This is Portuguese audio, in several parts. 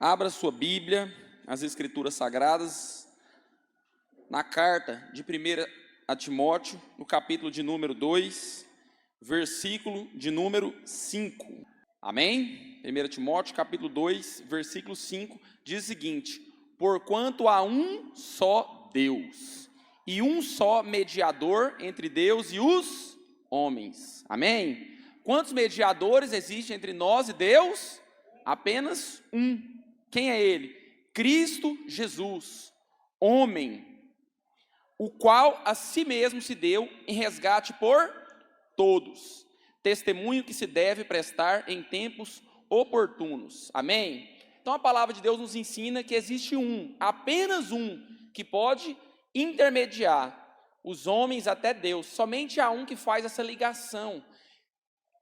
Abra sua Bíblia, as Escrituras Sagradas, na carta de 1 a Timóteo, no capítulo de número 2, versículo de número 5. Amém? 1 Timóteo, capítulo 2, versículo 5, diz o seguinte: porquanto há um só Deus, e um só mediador entre Deus e os homens. Amém? Quantos mediadores existem entre nós e Deus? Apenas um. Quem é ele? Cristo Jesus, homem, o qual a si mesmo se deu em resgate por todos, testemunho que se deve prestar em tempos oportunos. Amém? Então a palavra de Deus nos ensina que existe um, apenas um, que pode intermediar os homens até Deus. Somente há um que faz essa ligação.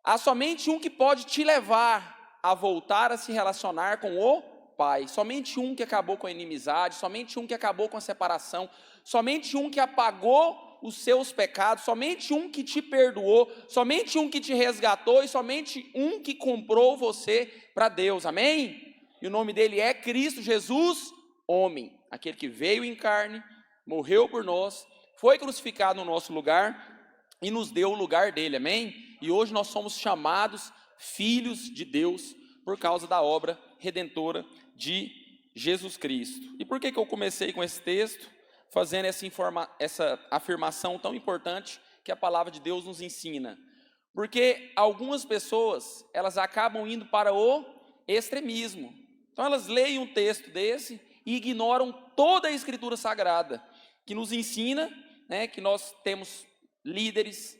Há somente um que pode te levar a voltar a se relacionar com o Pai. Somente um que acabou com a inimizade, somente um que acabou com a separação, somente um que apagou os seus pecados, somente um que te perdoou, somente um que te resgatou e somente um que comprou você para Deus. Amém? E o nome dele é Cristo Jesus, homem, aquele que veio em carne, morreu por nós, foi crucificado no nosso lugar e nos deu o lugar dele. Amém? E hoje nós somos chamados filhos de Deus por causa da obra redentora de Jesus Cristo. E por que eu comecei com esse texto, fazendo essa afirmação tão importante que a palavra de Deus nos ensina? Porque algumas pessoas, elas acabam indo para o extremismo. Então elas leem um texto desse e ignoram toda a Escritura Sagrada, que nos ensina, que nós temos líderes,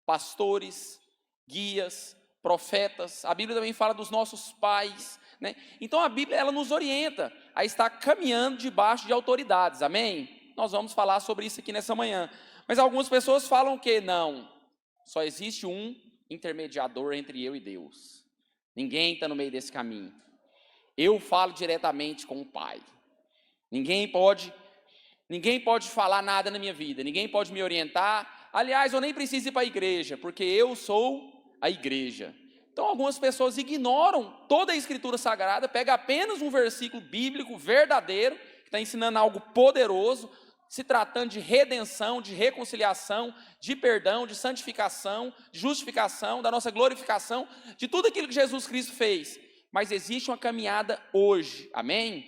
pastores, guias, profetas. A Bíblia também fala dos nossos pais, Então a Bíblia, ela nos orienta a estar caminhando debaixo de autoridades. Amém? Nós vamos falar sobre isso aqui nessa manhã. Mas algumas pessoas falam que não, só existe um intermediador entre eu e Deus. Ninguém está no meio desse caminho. Eu falo diretamente com o Pai. Ninguém pode falar nada na minha vida, ninguém pode me orientar. Aliás, eu nem preciso ir para a igreja, porque eu sou a igreja. Então algumas pessoas ignoram toda a Escritura Sagrada, pega apenas um versículo bíblico verdadeiro, que está ensinando algo poderoso, se tratando de redenção, de reconciliação, de perdão, de santificação, de justificação, da nossa glorificação, de tudo aquilo que Jesus Cristo fez. Mas existe uma caminhada hoje, amém?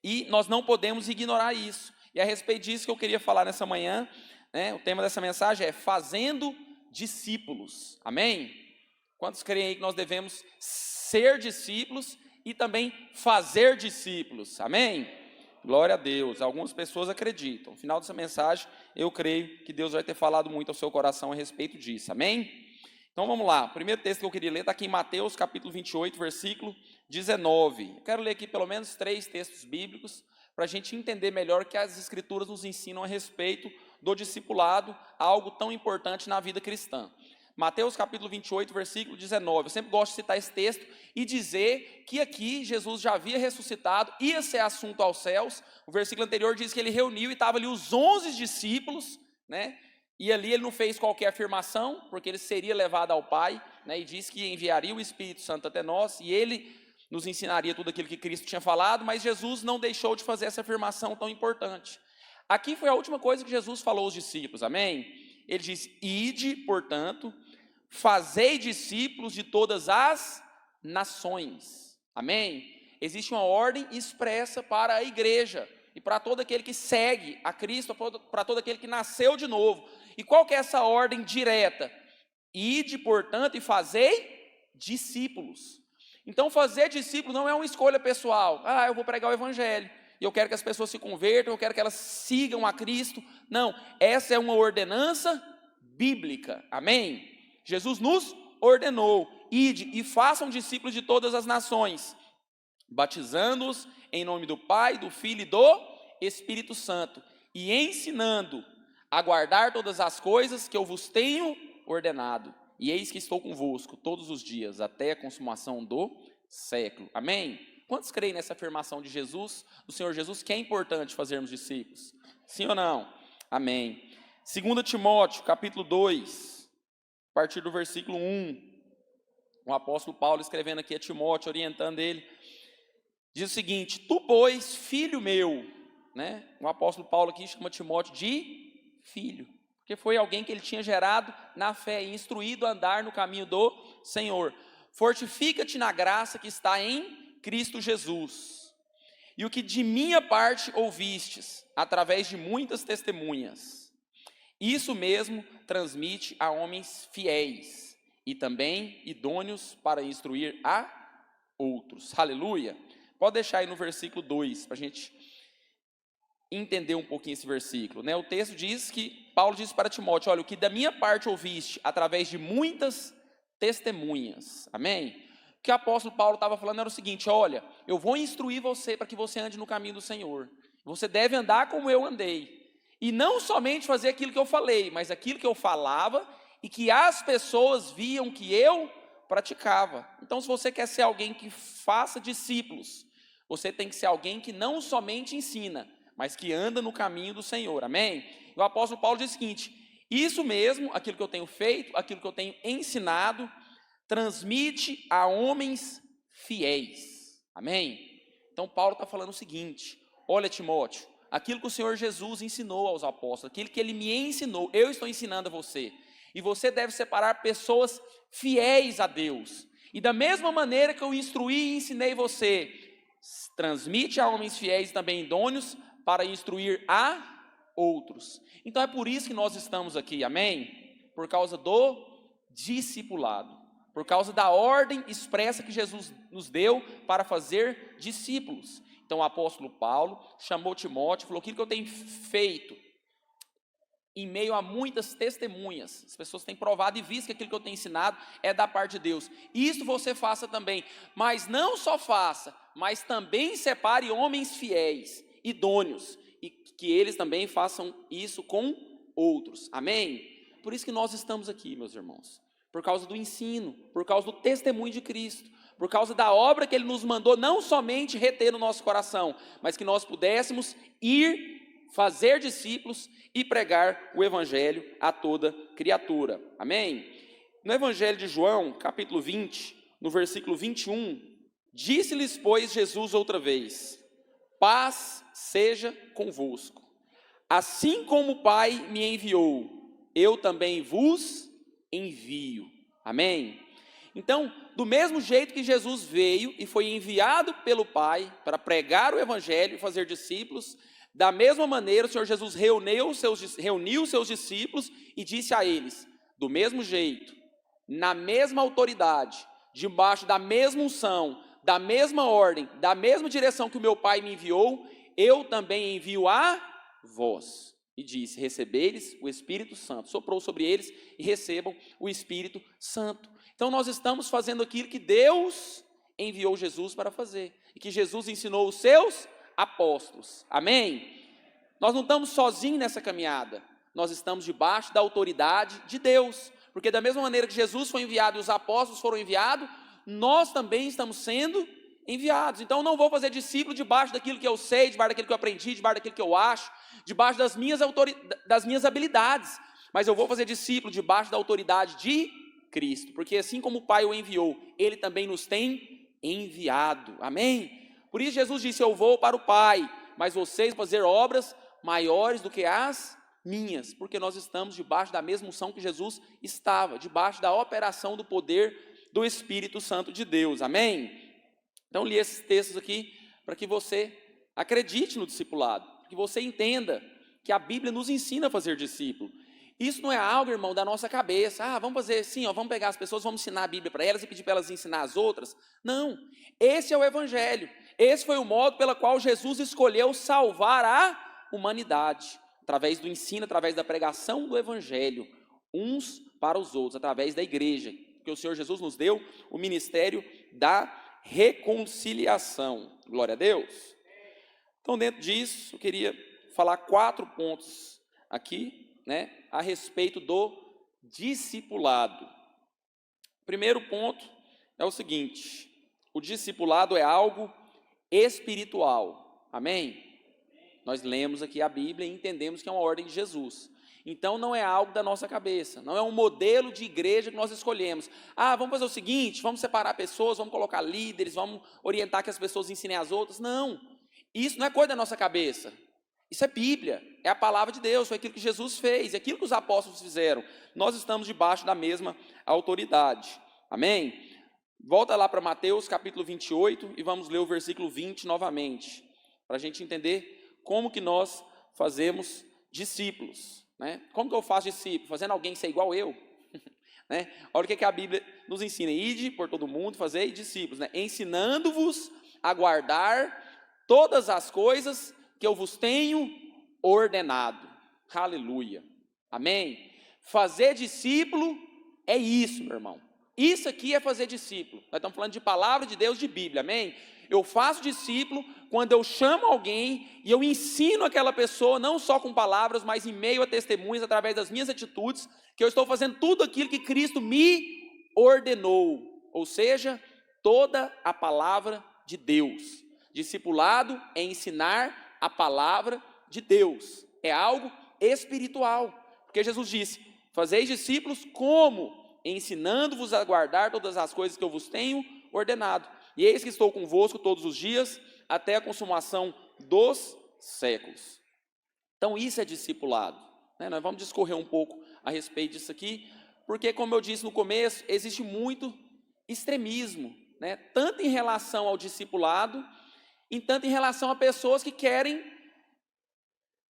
E nós não podemos ignorar isso. E a respeito disso que eu queria falar nessa manhã, o tema dessa mensagem é fazendo discípulos, amém? Quantos creem aí que nós devemos ser discípulos e também fazer discípulos, amém? Glória a Deus. Algumas pessoas acreditam. No final dessa mensagem, eu creio que Deus vai ter falado muito ao seu coração a respeito disso, amém? Então vamos lá, o primeiro texto que eu queria ler está aqui em Mateus capítulo 28, versículo 19. Eu quero ler aqui pelo menos 3 textos bíblicos, para a gente entender melhor o que as Escrituras nos ensinam a respeito do discipulado, algo tão importante na vida cristã. Mateus capítulo 28, versículo 19. Eu sempre gosto de citar esse texto e dizer que aqui Jesus já havia ressuscitado, ia ser assunto aos céus. O versículo anterior diz que ele reuniu e estava ali os 11 discípulos, E ali ele não fez qualquer afirmação, porque ele seria levado ao Pai, e disse que enviaria o Espírito Santo até nós, e ele nos ensinaria tudo aquilo que Cristo tinha falado, mas Jesus não deixou de fazer essa afirmação tão importante. Aqui foi a última coisa que Jesus falou aos discípulos, amém? Ele diz: ide, portanto, fazei discípulos de todas as nações, amém? Existe uma ordem expressa para a igreja, e para todo aquele que segue a Cristo, para todo aquele que nasceu de novo. E qual que é essa ordem direta? Ide, portanto, e fazei discípulos. Então fazer discípulos não é uma escolha pessoal. Eu vou pregar o evangelho, e eu quero que as pessoas se convertam, eu quero que elas sigam a Cristo. Não, essa é uma ordenança bíblica, amém? Jesus nos ordenou: ide e façam discípulos de todas as nações, batizando-os em nome do Pai, do Filho e do Espírito Santo, e ensinando a guardar todas as coisas que eu vos tenho ordenado. E eis que estou convosco todos os dias, até a consumação do século. Amém? Quantos creem nessa afirmação de Jesus, do Senhor Jesus, que é importante fazermos discípulos? Sim ou não? Amém. 2 Timóteo, capítulo 2, a partir do versículo 1. O apóstolo Paulo escrevendo aqui a Timóteo, orientando ele, Diz o seguinte: tu, pois, filho meu, né? O apóstolo Paulo aqui chama Timóteo de filho, porque foi alguém que ele tinha gerado na fé e instruído a andar no caminho do Senhor. Fortifica-te na graça que está em Cristo Jesus. E o que de minha parte ouvistes, através de muitas testemunhas, isso mesmo transmite a homens fiéis e também idôneos para instruir a outros. Aleluia. Pode deixar aí no versículo 2, para a gente entender um pouquinho esse versículo, né? O texto diz que, Paulo diz para Timóteo: olha, o que da minha parte ouviste, através de muitas testemunhas. Amém? O que o apóstolo Paulo estava falando era o seguinte: olha, eu vou instruir você para que você ande no caminho do Senhor. Você deve andar como eu andei. E não somente fazer aquilo que eu falei, mas aquilo que eu falava e que as pessoas viam que eu praticava. Então, se você quer ser alguém que faça discípulos, você tem que ser alguém que não somente ensina, mas que anda no caminho do Senhor. Amém? E o apóstolo Paulo diz o seguinte: isso mesmo, aquilo que eu tenho feito, aquilo que eu tenho ensinado, transmite a homens fiéis. Amém? Então Paulo está falando o seguinte: olha, Timóteo, aquilo que o Senhor Jesus ensinou aos apóstolos, aquilo que ele me ensinou, eu estou ensinando a você. E você deve separar pessoas fiéis a Deus. E da mesma maneira que eu instruí e ensinei você, transmite a homens fiéis e também idôneos para instruir a outros. Então é por isso que nós estamos aqui, amém? Por causa do discipulado, por causa da ordem expressa que Jesus nos deu para fazer discípulos. Então o apóstolo Paulo chamou Timóteo e falou: aquilo que eu tenho feito, em meio a muitas testemunhas, as pessoas têm provado e visto que aquilo que eu tenho ensinado é da parte de Deus. Isso você faça também, mas não só faça, mas também separe homens fiéis, idôneos, e que eles também façam isso com outros. Amém? Por isso que nós estamos aqui, meus irmãos, por causa do ensino, por causa do testemunho de Cristo, por causa da obra que Ele nos mandou, não somente reter no nosso coração, mas que nós pudéssemos ir fazer discípulos e pregar o Evangelho a toda criatura. Amém? No Evangelho de João, capítulo 20, no versículo 21, disse-lhes, pois, Jesus outra vez: paz seja convosco. Assim como o Pai me enviou, eu também vos envio. Amém? Então, do mesmo jeito que Jesus veio e foi enviado pelo Pai para pregar o Evangelho e fazer discípulos, da mesma maneira o Senhor Jesus reuniu seus discípulos e disse a eles: do mesmo jeito, na mesma autoridade, debaixo da mesma unção, da mesma ordem, da mesma direção que o meu Pai me enviou, eu também envio a vós. E disse: recebereis o Espírito Santo. Soprou sobre eles e recebam o Espírito Santo. Então nós estamos fazendo aquilo que Deus enviou Jesus para fazer, e que Jesus ensinou os seus apóstolos. Amém? Nós não estamos sozinhos nessa caminhada, nós estamos debaixo da autoridade de Deus, porque da mesma maneira que Jesus foi enviado e os apóstolos foram enviados, nós também estamos sendo enviados. Então eu não vou fazer discípulo debaixo daquilo que eu sei, debaixo daquilo que eu aprendi, debaixo daquilo que eu acho, debaixo das minhas habilidades, mas eu vou fazer discípulo debaixo da autoridade de Cristo, porque assim como o Pai o enviou, Ele também nos tem enviado. Amém? Por isso Jesus disse: eu vou para o Pai, mas vocês vão fazer obras maiores do que as minhas, porque nós estamos debaixo da mesma unção que Jesus estava, debaixo da operação do poder do Espírito Santo de Deus. Amém? Então li esses textos aqui para que você acredite no discipulado, que você entenda que a Bíblia nos ensina a fazer discípulo. Isso não é algo, irmão, da nossa cabeça. Vamos fazer assim, vamos pegar as pessoas, vamos ensinar a Bíblia para elas e pedir para elas ensinar as outras. Não, esse é o Evangelho. Esse foi o modo pelo qual Jesus escolheu salvar a humanidade, através do ensino, através da pregação do Evangelho, uns para os outros, através da igreja, porque o Senhor Jesus nos deu o ministério da reconciliação. Glória a Deus. Então, dentro disso, eu queria falar 4 pontos aqui, a respeito do discipulado. O primeiro ponto é o seguinte: o discipulado é algo espiritual. Amém? Nós lemos aqui a Bíblia e entendemos que é uma ordem de Jesus. Então não é algo da nossa cabeça, não é um modelo de igreja que nós escolhemos. Vamos fazer o seguinte, vamos separar pessoas, vamos colocar líderes, vamos orientar que as pessoas ensinem as outras. Não, isso não é coisa da nossa cabeça. Isso é Bíblia, é a palavra de Deus, foi aquilo que Jesus fez, é aquilo que os apóstolos fizeram. Nós estamos debaixo da mesma autoridade. Amém? Volta lá para Mateus capítulo 28 e vamos ler o versículo 20 novamente, para a gente entender como que nós fazemos discípulos. Né? Como que eu faço discípulo? Fazendo alguém ser igual eu? Né? Olha o que a Bíblia nos ensina: ide por todo mundo, fazei discípulos, né? Ensinando-vos a guardar todas as coisas que eu vos tenho ordenado. Aleluia. Amém? Fazer discípulo é isso, meu irmão. Isso aqui é fazer discípulo. Nós estamos falando de palavra de Deus, de Bíblia, amém? Eu faço discípulo quando eu chamo alguém e eu ensino aquela pessoa, não só com palavras, mas em meio a testemunhos, através das minhas atitudes, que eu estou fazendo tudo aquilo que Cristo me ordenou. Ou seja, toda a palavra de Deus. Discipulado é ensinar a palavra de Deus, é algo espiritual, porque Jesus disse: fazeis discípulos como? Ensinando-vos a guardar todas as coisas que eu vos tenho ordenado, e eis que estou convosco todos os dias, até a consumação dos séculos. Então isso é discipulado, né? Nós vamos discorrer um pouco a respeito disso aqui, porque como eu disse no começo, existe muito extremismo, né? Tanto em relação ao discipulado, tanto em relação a pessoas que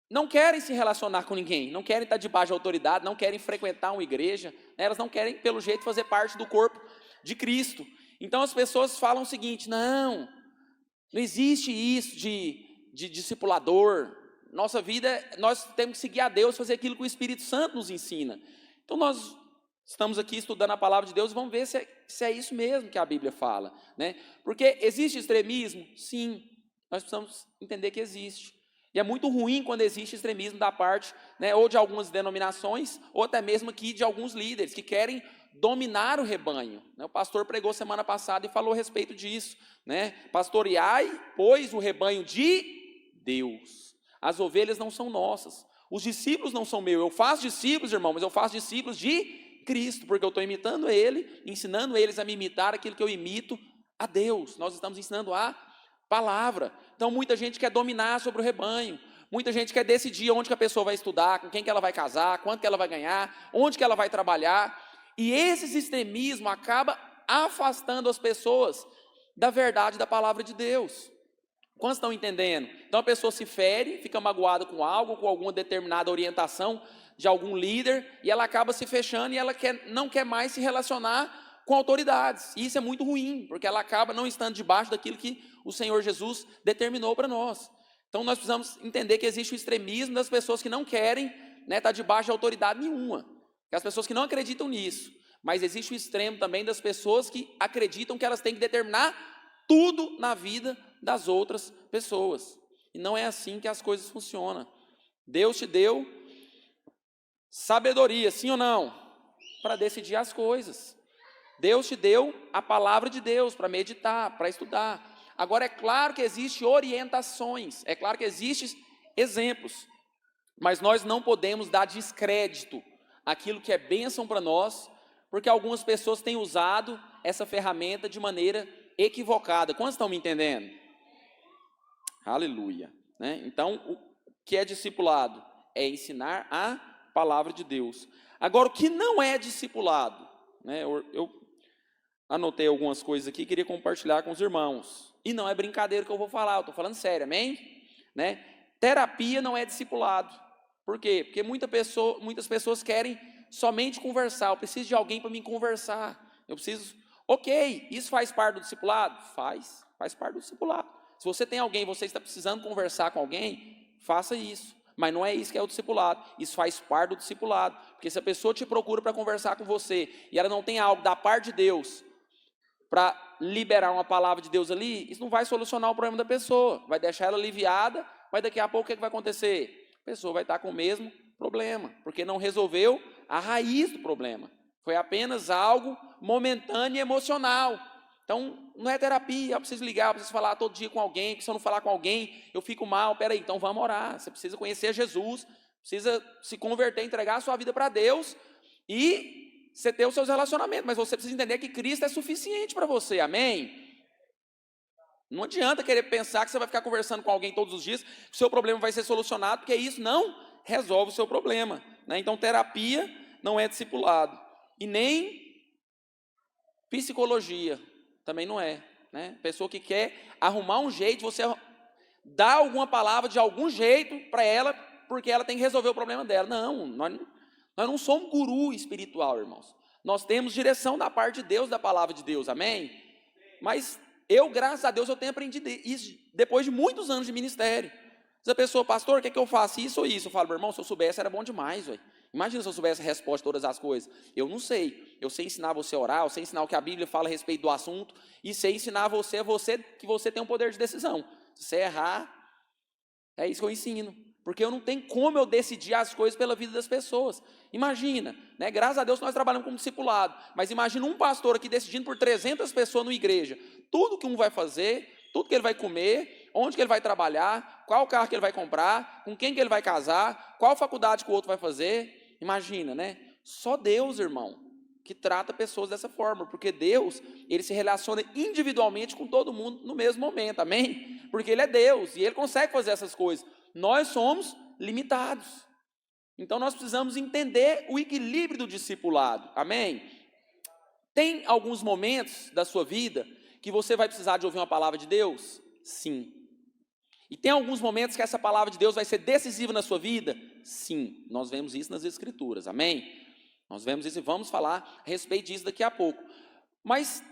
não querem se relacionar com ninguém, não querem estar debaixo de autoridade, não querem frequentar uma igreja, né? Elas não querem, pelo jeito, fazer parte do corpo de Cristo. Então as pessoas falam o seguinte: não existe isso de discipulador, nossa vida, nós temos que seguir a Deus, fazer aquilo que o Espírito Santo nos ensina. Então nós estamos aqui estudando a palavra de Deus, vamos ver se é isso mesmo que a Bíblia fala, né? Porque existe extremismo? Sim, nós precisamos entender que existe. E é muito ruim quando existe extremismo da parte, né, ou de algumas denominações, ou até mesmo aqui de alguns líderes que querem dominar o rebanho. O pastor pregou semana passada e falou a respeito disso, né? Pastoreai, pois, o rebanho de Deus. As ovelhas não são nossas, os discípulos não são meus. Eu faço discípulos, irmão, mas eu faço discípulos de Cristo, porque eu estou imitando Ele, ensinando eles a me imitar aquilo que eu imito a Deus. Nós estamos ensinando a palavra. Então muita gente quer dominar sobre o rebanho, muita gente quer decidir onde que a pessoa vai estudar, com quem que ela vai casar, quanto que ela vai ganhar, onde que ela vai trabalhar, e esse extremismo acaba afastando as pessoas da verdade da palavra de Deus. Quantos estão entendendo? Então a pessoa se fere, fica magoada com algo, com alguma determinada orientação de algum líder, e ela acaba se fechando e ela não quer mais se relacionar com autoridades. E isso é muito ruim, porque ela acaba não estando debaixo daquilo que o Senhor Jesus determinou para nós. Então nós precisamos entender que existe o extremismo das pessoas que não querem, né, estar debaixo de autoridade nenhuma, que as pessoas que não acreditam nisso. Mas existe o extremo também das pessoas que acreditam que elas têm que determinar tudo na vida das outras pessoas. E não é assim que as coisas funcionam. Deus te deu sabedoria, sim ou não? Para decidir as coisas. Deus te deu a palavra de Deus para meditar, para estudar. Agora é claro que existem orientações, é claro que existem exemplos, mas nós não podemos dar descrédito àquilo que é bênção para nós, porque algumas pessoas têm usado essa ferramenta de maneira equivocada. Quantos estão me entendendo? Aleluia, né? Então, o que é discipulado? É ensinar a palavra de Deus. Agora, o que não é discipulado? Né? Eu anotei algumas coisas aqui, queria compartilhar com os irmãos. E não é brincadeira que eu vou falar, eu estou falando sério, amém? Né? Terapia não é discipulado. Por quê? Porque muitas pessoas querem somente conversar. Eu preciso de alguém para me conversar. Eu preciso... Ok, isso faz parte do discipulado? Faz parte do discipulado. Se você tem alguém, você está precisando conversar com alguém, faça isso. Mas não é isso que é o discipulado. Isso faz parte do discipulado. Porque se a pessoa te procura para conversar com você e ela não tem algo da parte de Deus para liberar uma palavra de Deus ali, isso não vai solucionar o problema da pessoa. Vai deixar ela aliviada, mas daqui a pouco o que vai acontecer? A pessoa vai estar com o mesmo problema, porque não resolveu a raiz do problema. Foi apenas algo momentâneo e emocional. Então, não é terapia, eu preciso ligar, eu preciso falar todo dia com alguém, porque se eu não falar com alguém, eu fico mal. Peraí, então vamos orar. Você precisa conhecer Jesus, precisa se converter, entregar a sua vida para Deus e você ter os seus relacionamentos, mas você precisa entender que Cristo é suficiente para você, amém? Não adianta querer pensar que você vai ficar conversando com alguém todos os dias, que o seu problema vai ser solucionado, porque isso não resolve o seu problema, né? Então terapia não é discipulado, e nem psicologia também não é, né? Pessoa que quer arrumar um jeito, você dá alguma palavra de algum jeito para ela, porque ela tem que resolver o problema dela. Não, nós não somos guru espiritual, irmãos. Nós temos direção da parte de Deus, da palavra de Deus, amém? Mas eu, graças a Deus, eu tenho aprendido isso depois de muitos anos de ministério. Se a pessoa, pastor, quer que eu faça isso ou isso? Eu falo, meu irmão, se eu soubesse era bom demais, ué. Imagina se eu soubesse a resposta de todas as coisas. Eu não sei. Eu sei ensinar você a orar, eu sei ensinar o que a Bíblia fala a respeito do assunto, e sei ensinar você que você tem um poder de decisão. Se você errar, é isso que eu ensino. Porque eu não tenho como eu decidir as coisas pela vida das pessoas. Imagina, né? Graças a Deus nós trabalhamos como discipulado, mas imagina um pastor aqui decidindo por 300 pessoas na igreja, tudo que um vai fazer, tudo que ele vai comer, onde que ele vai trabalhar, qual carro que ele vai comprar, com quem que ele vai casar, qual faculdade que o outro vai fazer. Imagina, né? Só Deus, irmão, que trata pessoas dessa forma, porque Deus, ele se relaciona individualmente com todo mundo no mesmo momento, amém? Porque ele é Deus e ele consegue fazer essas coisas. Nós somos limitados. Então nós precisamos entender o equilíbrio do discipulado, amém? Tem alguns momentos da sua vida que você vai precisar de ouvir uma palavra de Deus? Sim. E tem alguns momentos que essa palavra de Deus vai ser decisiva na sua vida? Sim. Nós vemos isso nas Escrituras, amém? Nós vemos isso e vamos falar a respeito disso daqui a pouco. Mas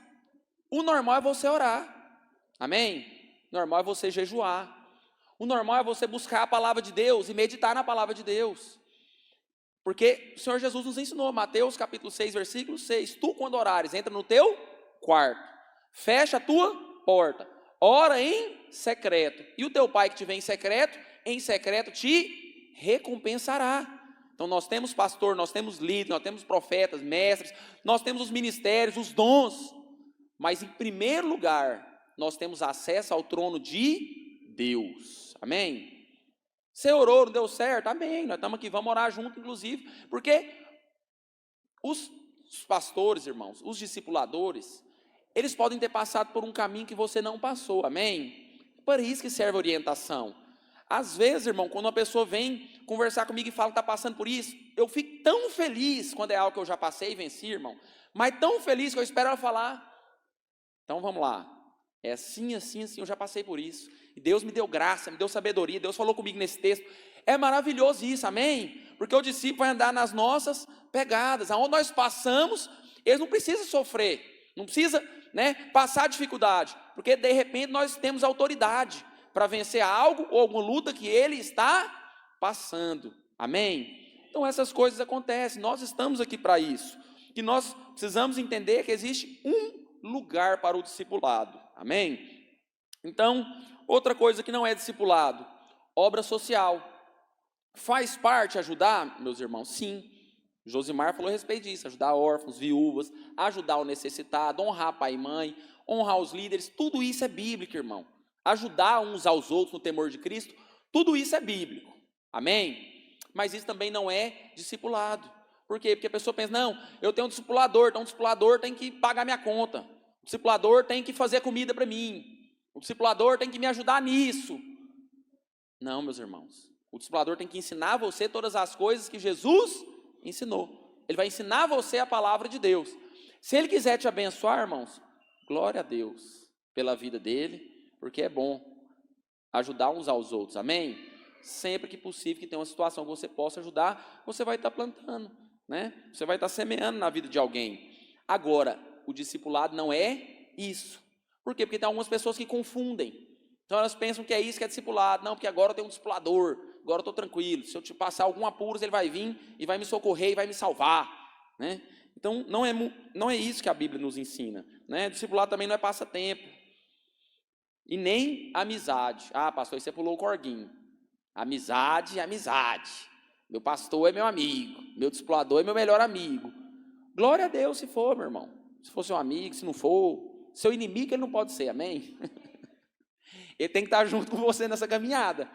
o normal é você orar, amém? O normal é você jejuar. O normal é você buscar a palavra de Deus e meditar na palavra de Deus. Porque o Senhor Jesus nos ensinou, Mateus capítulo 6, versículo 6, tu quando orares, entra no teu quarto, fecha a tua porta, ora em secreto, e o teu pai que te vê em secreto te recompensará. Então nós temos pastor, nós temos líder, nós temos profetas, mestres, nós temos os ministérios, os dons, mas em primeiro lugar, nós temos acesso ao trono de Deus, amém? Você orou, não deu certo? Amém, nós estamos aqui, vamos orar junto, inclusive, porque os pastores, irmãos, os discipuladores, eles podem ter passado por um caminho que você não passou, amém? Para isso que serve a orientação. Às vezes, irmão, quando uma pessoa vem conversar comigo e fala que está passando por isso, eu fico tão feliz quando é algo que eu já passei e venci, irmão, mas tão feliz que eu espero ela falar, então vamos lá, é assim, assim, assim, eu já passei por isso, e Deus me deu graça, me deu sabedoria, Deus falou comigo nesse texto, é maravilhoso isso, amém? Porque o discípulo vai andar nas nossas pegadas, aonde nós passamos, eles não precisam sofrer, não precisa, né, passar dificuldade, porque de repente nós temos autoridade para vencer algo ou alguma luta que ele está passando, amém? Então essas coisas acontecem, nós estamos aqui para isso, que nós precisamos entender que existe um lugar para o discipulado, amém? Então, outra coisa que não é discipulado, obra social, faz parte ajudar, meus irmãos? Sim, Josimar falou a respeito disso, ajudar órfãos, viúvas, ajudar o necessitado, honrar pai e mãe, honrar os líderes, tudo isso é bíblico, irmão. Ajudar uns aos outros no temor de Cristo, tudo isso é bíblico, amém? Mas isso também não é discipulado. Por quê? Porque a pessoa pensa, não, eu tenho um discipulador, então o discipulador tem que pagar minha conta, o discipulador tem que fazer comida para mim, o discipulador tem que me ajudar nisso. Não, meus irmãos, o discipulador tem que ensinar você todas as coisas que Jesus ensinou, ele vai ensinar você a palavra de Deus. Se ele quiser te abençoar, irmãos, glória a Deus pela vida dele, porque é bom ajudar uns aos outros, amém? Sempre que possível, que tem uma situação que você possa ajudar, você vai estar plantando, né? Você vai estar semeando na vida de alguém. Agora, o discipulado não é isso. Por quê? Porque tem algumas pessoas que confundem. Então elas pensam que é isso que é discipulado. Não, porque agora eu tenho um discipulador, agora eu estou tranquilo. Se eu te passar algum apuros, ele vai vir e vai me socorrer e vai me salvar, né? Então não é isso que a Bíblia nos ensina, né? Discipulado também não é passatempo. E nem amizade. Ah, pastor, você pulou o corguinho. Amizade é amizade. Meu pastor é meu amigo. Meu discipulador é meu melhor amigo. Glória a Deus se for, meu irmão. Se for seu amigo, se não for, seu inimigo ele não pode ser, amém? Ele tem que estar junto com você nessa caminhada.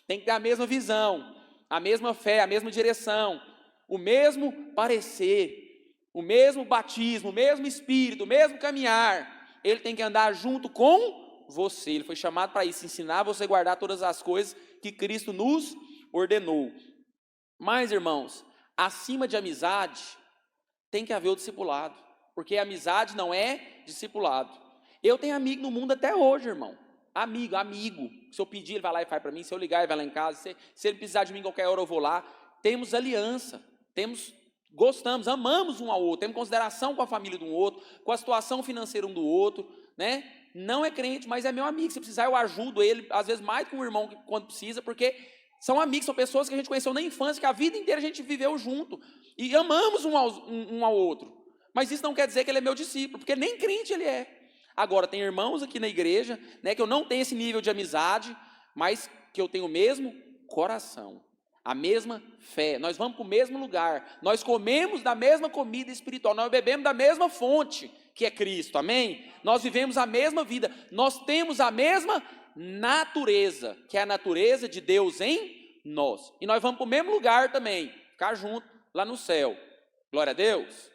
Tem que ter a mesma visão. a mesma fé, a mesma direção, o mesmo parecer, o mesmo batismo, o mesmo espírito, o mesmo caminhar. Ele tem que andar junto com você. Ele foi chamado para isso, ensinar você a guardar todas as coisas que Cristo nos ordenou. Mas, irmãos, acima de amizade, tem que haver o discipulado, porque amizade não é discipulado. Eu tenho amigo no mundo até hoje, irmão. Amigo. Se eu pedir, ele vai lá e faz para mim. Se eu ligar, ele vai lá em casa. Se ele precisar de mim qualquer hora, eu vou lá. Temos aliança, gostamos, amamos um ao outro, temos consideração com a família de um outro, com a situação financeira um do outro, né? Não é crente, mas é meu amigo. Se precisar, eu ajudo ele, às vezes mais que um irmão quando precisa, porque são amigos, são pessoas que a gente conheceu na infância, que a vida inteira a gente viveu junto, e amamos um ao outro. Mas isso não quer dizer que ele é meu discípulo, porque nem crente ele é. Agora, tem irmãos aqui na igreja, né, que eu não tenho esse nível de amizade, mas que eu tenho o mesmo coração, a mesma fé. Nós vamos para o mesmo lugar, nós comemos da mesma comida espiritual, nós bebemos da mesma fonte, que é Cristo, amém? Nós vivemos a mesma vida, nós temos a mesma natureza, que é a natureza de Deus em nós. E nós vamos para o mesmo lugar também, ficar junto lá no céu. Glória a Deus.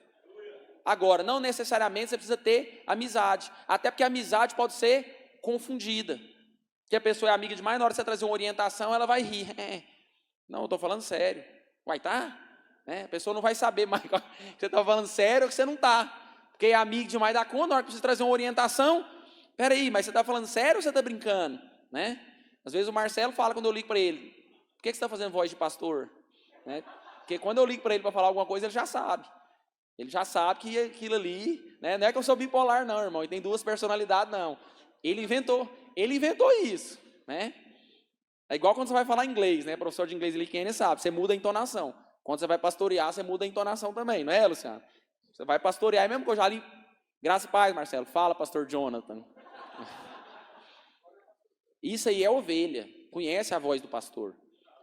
Agora, não necessariamente você precisa ter amizade, até porque a amizade pode ser confundida, que a pessoa é amiga demais, na hora de você trazer uma orientação, ela vai rir. Não, eu estou falando sério. Uai, tá? A pessoa não vai saber mais que você está falando sério ou que você não está, porque é amigo demais da conta, na hora que você trazer uma orientação, peraí, mas você está falando sério ou você está brincando? Né? Às vezes o Marcelo fala quando eu ligo para ele, por que você está fazendo voz de pastor? Né? Porque quando eu ligo para ele para falar alguma coisa, ele já sabe. Ele já sabe que aquilo ali, né? Não é que eu sou bipolar não, irmão, e tem duas personalidades não. Ele inventou isso, né? É igual quando você vai falar inglês, né? Professor de inglês, ele quem sabe, você muda a entonação. Quando você vai pastorear, você muda a entonação também, não é, Luciano? Você vai pastorear, é mesmo que eu já li, graça e paz, Marcelo, fala, pastor Jonathan. Isso aí é ovelha, conhece a voz do pastor,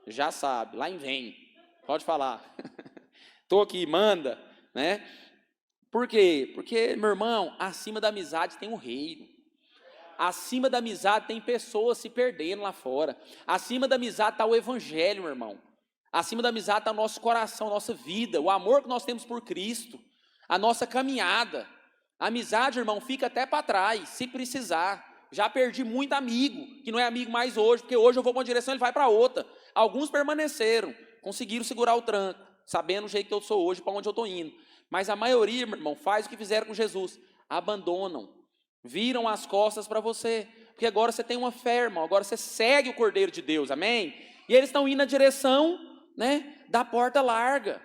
já sabe, lá em vem, pode falar. Estou aqui, manda. Né? Por quê? Porque, meu irmão, acima da amizade tem um reino. Acima da amizade tem pessoas se perdendo lá fora. Acima da amizade está o evangelho, meu irmão. Acima da amizade está o nosso coração, a nossa vida, o amor que nós temos por Cristo, a nossa caminhada. A amizade, irmão, fica até para trás, se precisar. Já perdi muito amigo, que não é amigo mais hoje, porque hoje eu vou para uma direção, ele vai para outra. Alguns permaneceram, conseguiram segurar o tranco, sabendo o jeito que eu sou hoje, para onde eu estou indo. Mas a maioria, meu irmão, faz o que fizeram com Jesus. Abandonam, viram as costas para você. Porque agora você tem uma fé, irmão. Agora você segue o Cordeiro de Deus, amém? E eles estão indo na direção, né, da porta larga.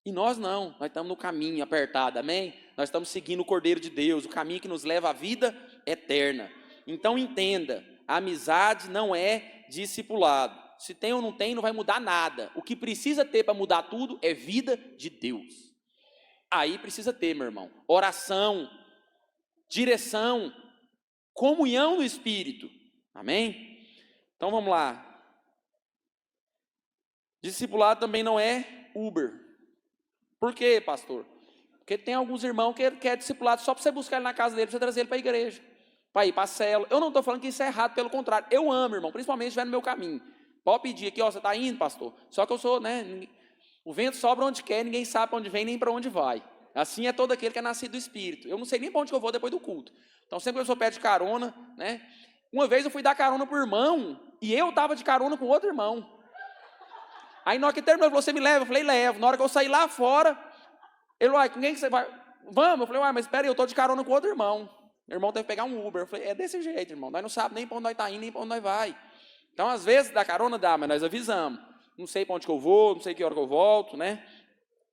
E nós não, nós estamos no caminho apertado, amém? Nós estamos seguindo o Cordeiro de Deus, o caminho que nos leva à vida eterna. Então entenda, a amizade não é discipulado. Se tem ou não tem, não vai mudar nada. O que precisa ter para mudar tudo é vida de Deus. Aí precisa ter, meu irmão, oração, direção, comunhão no Espírito, amém? Então vamos lá. Discipulado também não é Uber. Por quê, pastor? Porque tem alguns irmãos que é discipulado só para você buscar ele na casa dele, para você trazer ele para a igreja, para ir para a célula. Eu não estou falando que isso é errado, pelo contrário, eu amo, irmão, principalmente se estiver no meu caminho. Pode pedir aqui, ó, você está indo, pastor? Só que eu sou, né, o vento sobra onde quer, ninguém sabe para onde vem nem para onde vai. Assim é todo aquele que é nascido do Espírito. Eu não sei nem para onde que eu vou depois do culto. Então sempre que eu sou pé de carona, né? Uma vez eu fui dar carona para o irmão, e eu estava de carona com outro irmão. Aí na hora que terminou, ele falou, você me leva? Eu falei, levo. Na hora que eu saí lá fora, ele, uai, com quem que você vai? Vamos. Eu falei, uai, mas espera aí, eu estou de carona com outro irmão. Meu irmão teve que pegar um Uber. Eu falei, é desse jeito, irmão. Nós não sabemos nem para onde nós está indo, nem para onde nós vai. Então, às vezes, dar carona dá, mas nós avisamos. Não sei para onde que eu vou, não sei que hora que eu volto, né?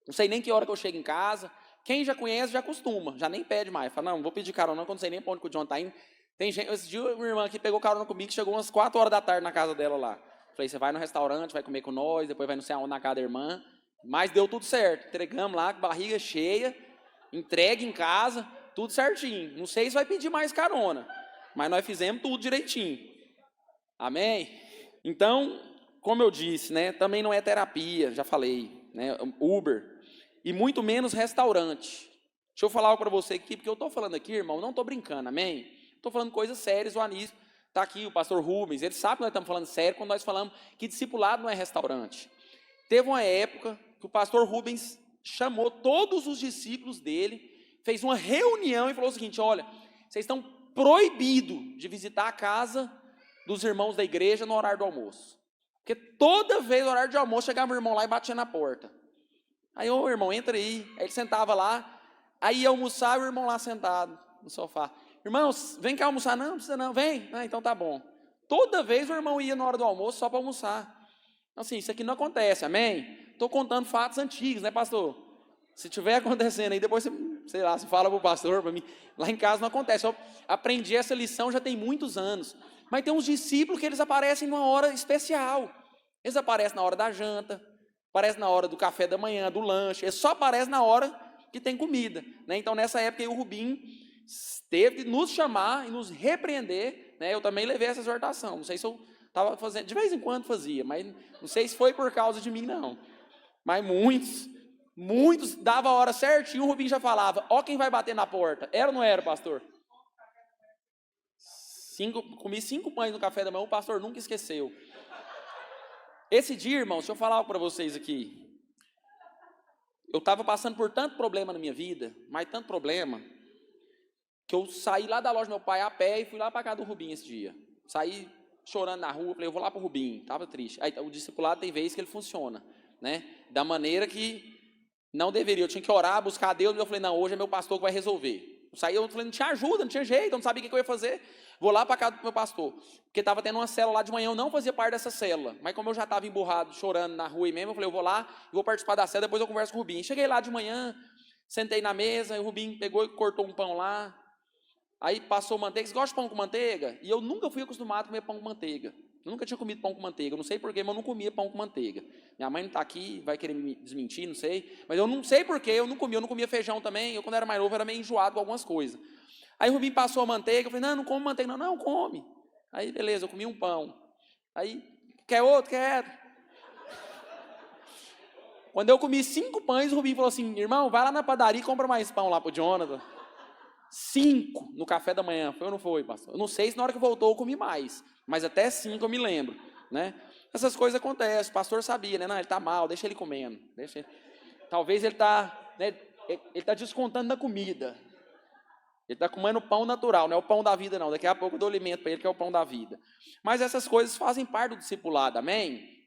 Não sei nem que hora que eu chego em casa. Quem já conhece, já acostuma, já nem pede mais. Fala, não vou pedir carona, não, quando não sei nem para onde que o John está indo. Tem gente, esse dia, minha irmã aqui pegou carona comigo, chegou umas 4 horas da tarde na casa dela lá. Falei, você vai no restaurante, vai comer com nós, depois vai não sei aonde na casa da irmã. Mas deu tudo certo, entregamos lá, barriga cheia, entregue em casa, tudo certinho. Não sei se vai pedir mais carona, mas nós fizemos tudo direitinho. Amém? Então, como eu disse, né, também não é terapia, já falei, né, Uber. E muito menos restaurante. Deixa eu falar algo para você aqui, porque eu estou falando aqui, irmão, não estou brincando, amém? Estou falando coisas sérias, o Anísio está aqui, o pastor Rubens, ele sabe que nós estamos falando sério quando nós falamos que discipulado não é restaurante. teve uma época que o pastor Rubens chamou todos os discípulos dele, fez uma reunião e falou o seguinte: olha, vocês estão proibidos de visitar a casa dos irmãos da igreja no horário do almoço. Porque toda vez no horário de almoço chegava o irmão lá e batia na porta. Aí, ô irmão, entra aí. Aí ele sentava lá, aí ia almoçar, o irmão lá sentado no sofá. Irmãos, vem cá almoçar. Não, não precisa não, vem. Ah, então tá bom. Toda vez o irmão ia na hora do almoço só para almoçar. Então, assim, isso aqui não acontece, amém? Estou contando fatos antigos, né, pastor? Se tiver acontecendo aí, depois você, sei lá, você fala para o pastor, para mim. Lá em casa não acontece. Eu aprendi essa lição já tem muitos anos. Mas tem uns discípulos que eles aparecem numa hora especial. Eles aparecem na hora da janta, aparecem na hora do café da manhã, do lanche. Eles só aparecem na hora que tem comida, né? Então, nessa época aí, o Rubim teve de nos chamar e nos repreender, né? Eu também levei essa exortação. Não sei se eu estava fazendo, de vez em quando fazia, mas não sei se foi por causa de mim, não. Mas muitos dava a hora certinho, o Rubim já falava: ó quem vai bater na porta. Era ou não era, pastor? Comi 5 pães no café da manhã, o pastor nunca esqueceu. Esse dia, irmão, deixa eu falar algo para vocês aqui. Eu estava passando por tanto problema na minha vida, mas tanto problema, que eu saí lá da loja do meu pai a pé e fui lá para casa do Rubim esse dia. Saí chorando na rua, falei, eu vou lá para o Rubim, estava triste. Aí o discipulado tem vezes que ele funciona, né? Da maneira que não deveria, eu tinha que orar, buscar a Deus, eu falei, não, hoje é meu pastor que vai resolver. Eu saí, eu falei, não tinha ajuda, não tinha jeito, eu não sabia o que eu ia fazer. Vou lá para casa do meu pastor, porque estava tendo uma célula lá de manhã, eu não fazia parte dessa célula, mas como eu já estava emburrado, chorando na rua mesmo, eu falei, eu vou lá e vou participar da célula, depois eu converso com o Rubim. Cheguei lá de manhã, sentei na mesa, e o Rubim pegou e cortou um pão lá, aí passou manteiga. Você gosta de pão com manteiga? E eu nunca fui acostumado a comer pão com manteiga. Eu nunca tinha comido pão com manteiga. Eu não sei porquê, mas eu não comia pão com manteiga. Minha mãe não está aqui, vai querer me desmentir, não sei. Mas eu não sei porquê, eu não comia feijão também. Eu, quando era mais novo, era meio enjoado com algumas coisas. Aí o Rubim passou a manteiga, eu falei, não come manteiga. Não, não, come. Aí, beleza, eu comi um pão. Aí, quer outro? Quero. Quando eu comi 5 pães, o Rubim falou assim, irmão, vai lá na padaria e compra mais pão lá pro Jonathan. 5 no café da manhã, foi ou não foi, pastor? Eu não sei se na hora que voltou eu comi mais, mas até 5 eu me lembro, né? Essas coisas acontecem, o pastor sabia, né? Não, ele está mal, deixa ele comendo, deixa ele. Talvez ele está, né, ele está descontando da comida, ele está comendo pão natural, não é o pão da vida não, daqui a pouco eu dou alimento para ele que é o pão da vida. Mas essas coisas fazem parte do discipulado, amém?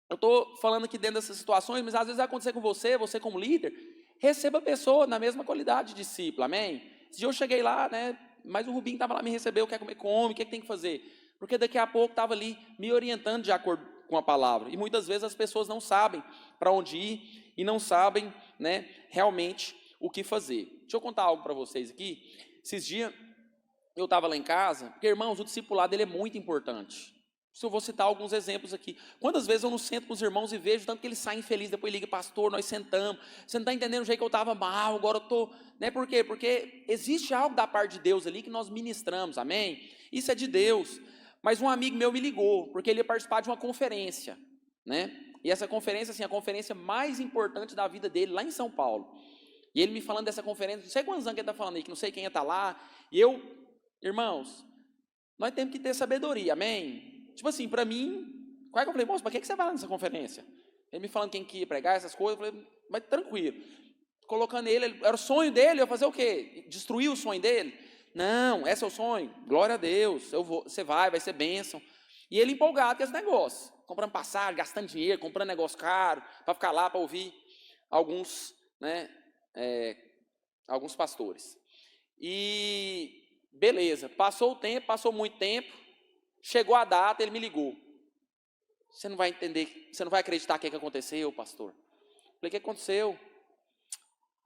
Eu estou falando aqui dentro dessas situações, mas às vezes vai acontecer com você como líder, receba a pessoa na mesma qualidade de discípulo, amém? Esse dia eu cheguei lá, né, mas o Rubim estava lá me recebeu, quer comer, come, o que tem que fazer? Porque daqui a pouco estava ali me orientando de acordo com a palavra. E muitas vezes as pessoas não sabem para onde ir e não sabem, né, realmente o que fazer. Deixa eu contar algo para vocês aqui. Esses dias eu estava lá em casa, porque, irmãos, o discipulado ele é muito importante. Se eu vou citar alguns exemplos aqui. Quantas vezes eu não sento com os irmãos e vejo tanto que eles saem felizes, depois liga, pastor, nós sentamos. Você não está entendendo o jeito que eu estava mal, agora eu estou. Né? Por quê? Porque existe algo da parte de Deus ali que nós ministramos, amém? Isso é de Deus. Mas um amigo meu me ligou, porque ele ia participar de uma conferência, né? E essa conferência, assim, a conferência mais importante da vida dele, lá em São Paulo. E ele me falando dessa conferência, não sei quantos anos que ele está falando aí, que não sei quem está lá. E eu, irmãos, nós temos que ter sabedoria, amém? Tipo assim, para mim, qual é que eu falei, moço, para que você vai lá nessa conferência? Ele me falando quem que ia pregar, essas coisas, eu falei, mas tranquilo. Colocando ele, era o sonho dele, eu ia fazer o quê? Destruir o sonho dele? Não, esse é o sonho, glória a Deus, eu vou, você vai ser bênção. E ele empolgado com esse negócio, comprando passagem, gastando dinheiro, comprando negócio caro, para ficar lá, para ouvir alguns, né, alguns pastores. E beleza, passou o tempo, passou muito tempo, chegou a data, ele me ligou. Você não vai entender, você não vai acreditar o que aconteceu, pastor. Falei, o que aconteceu?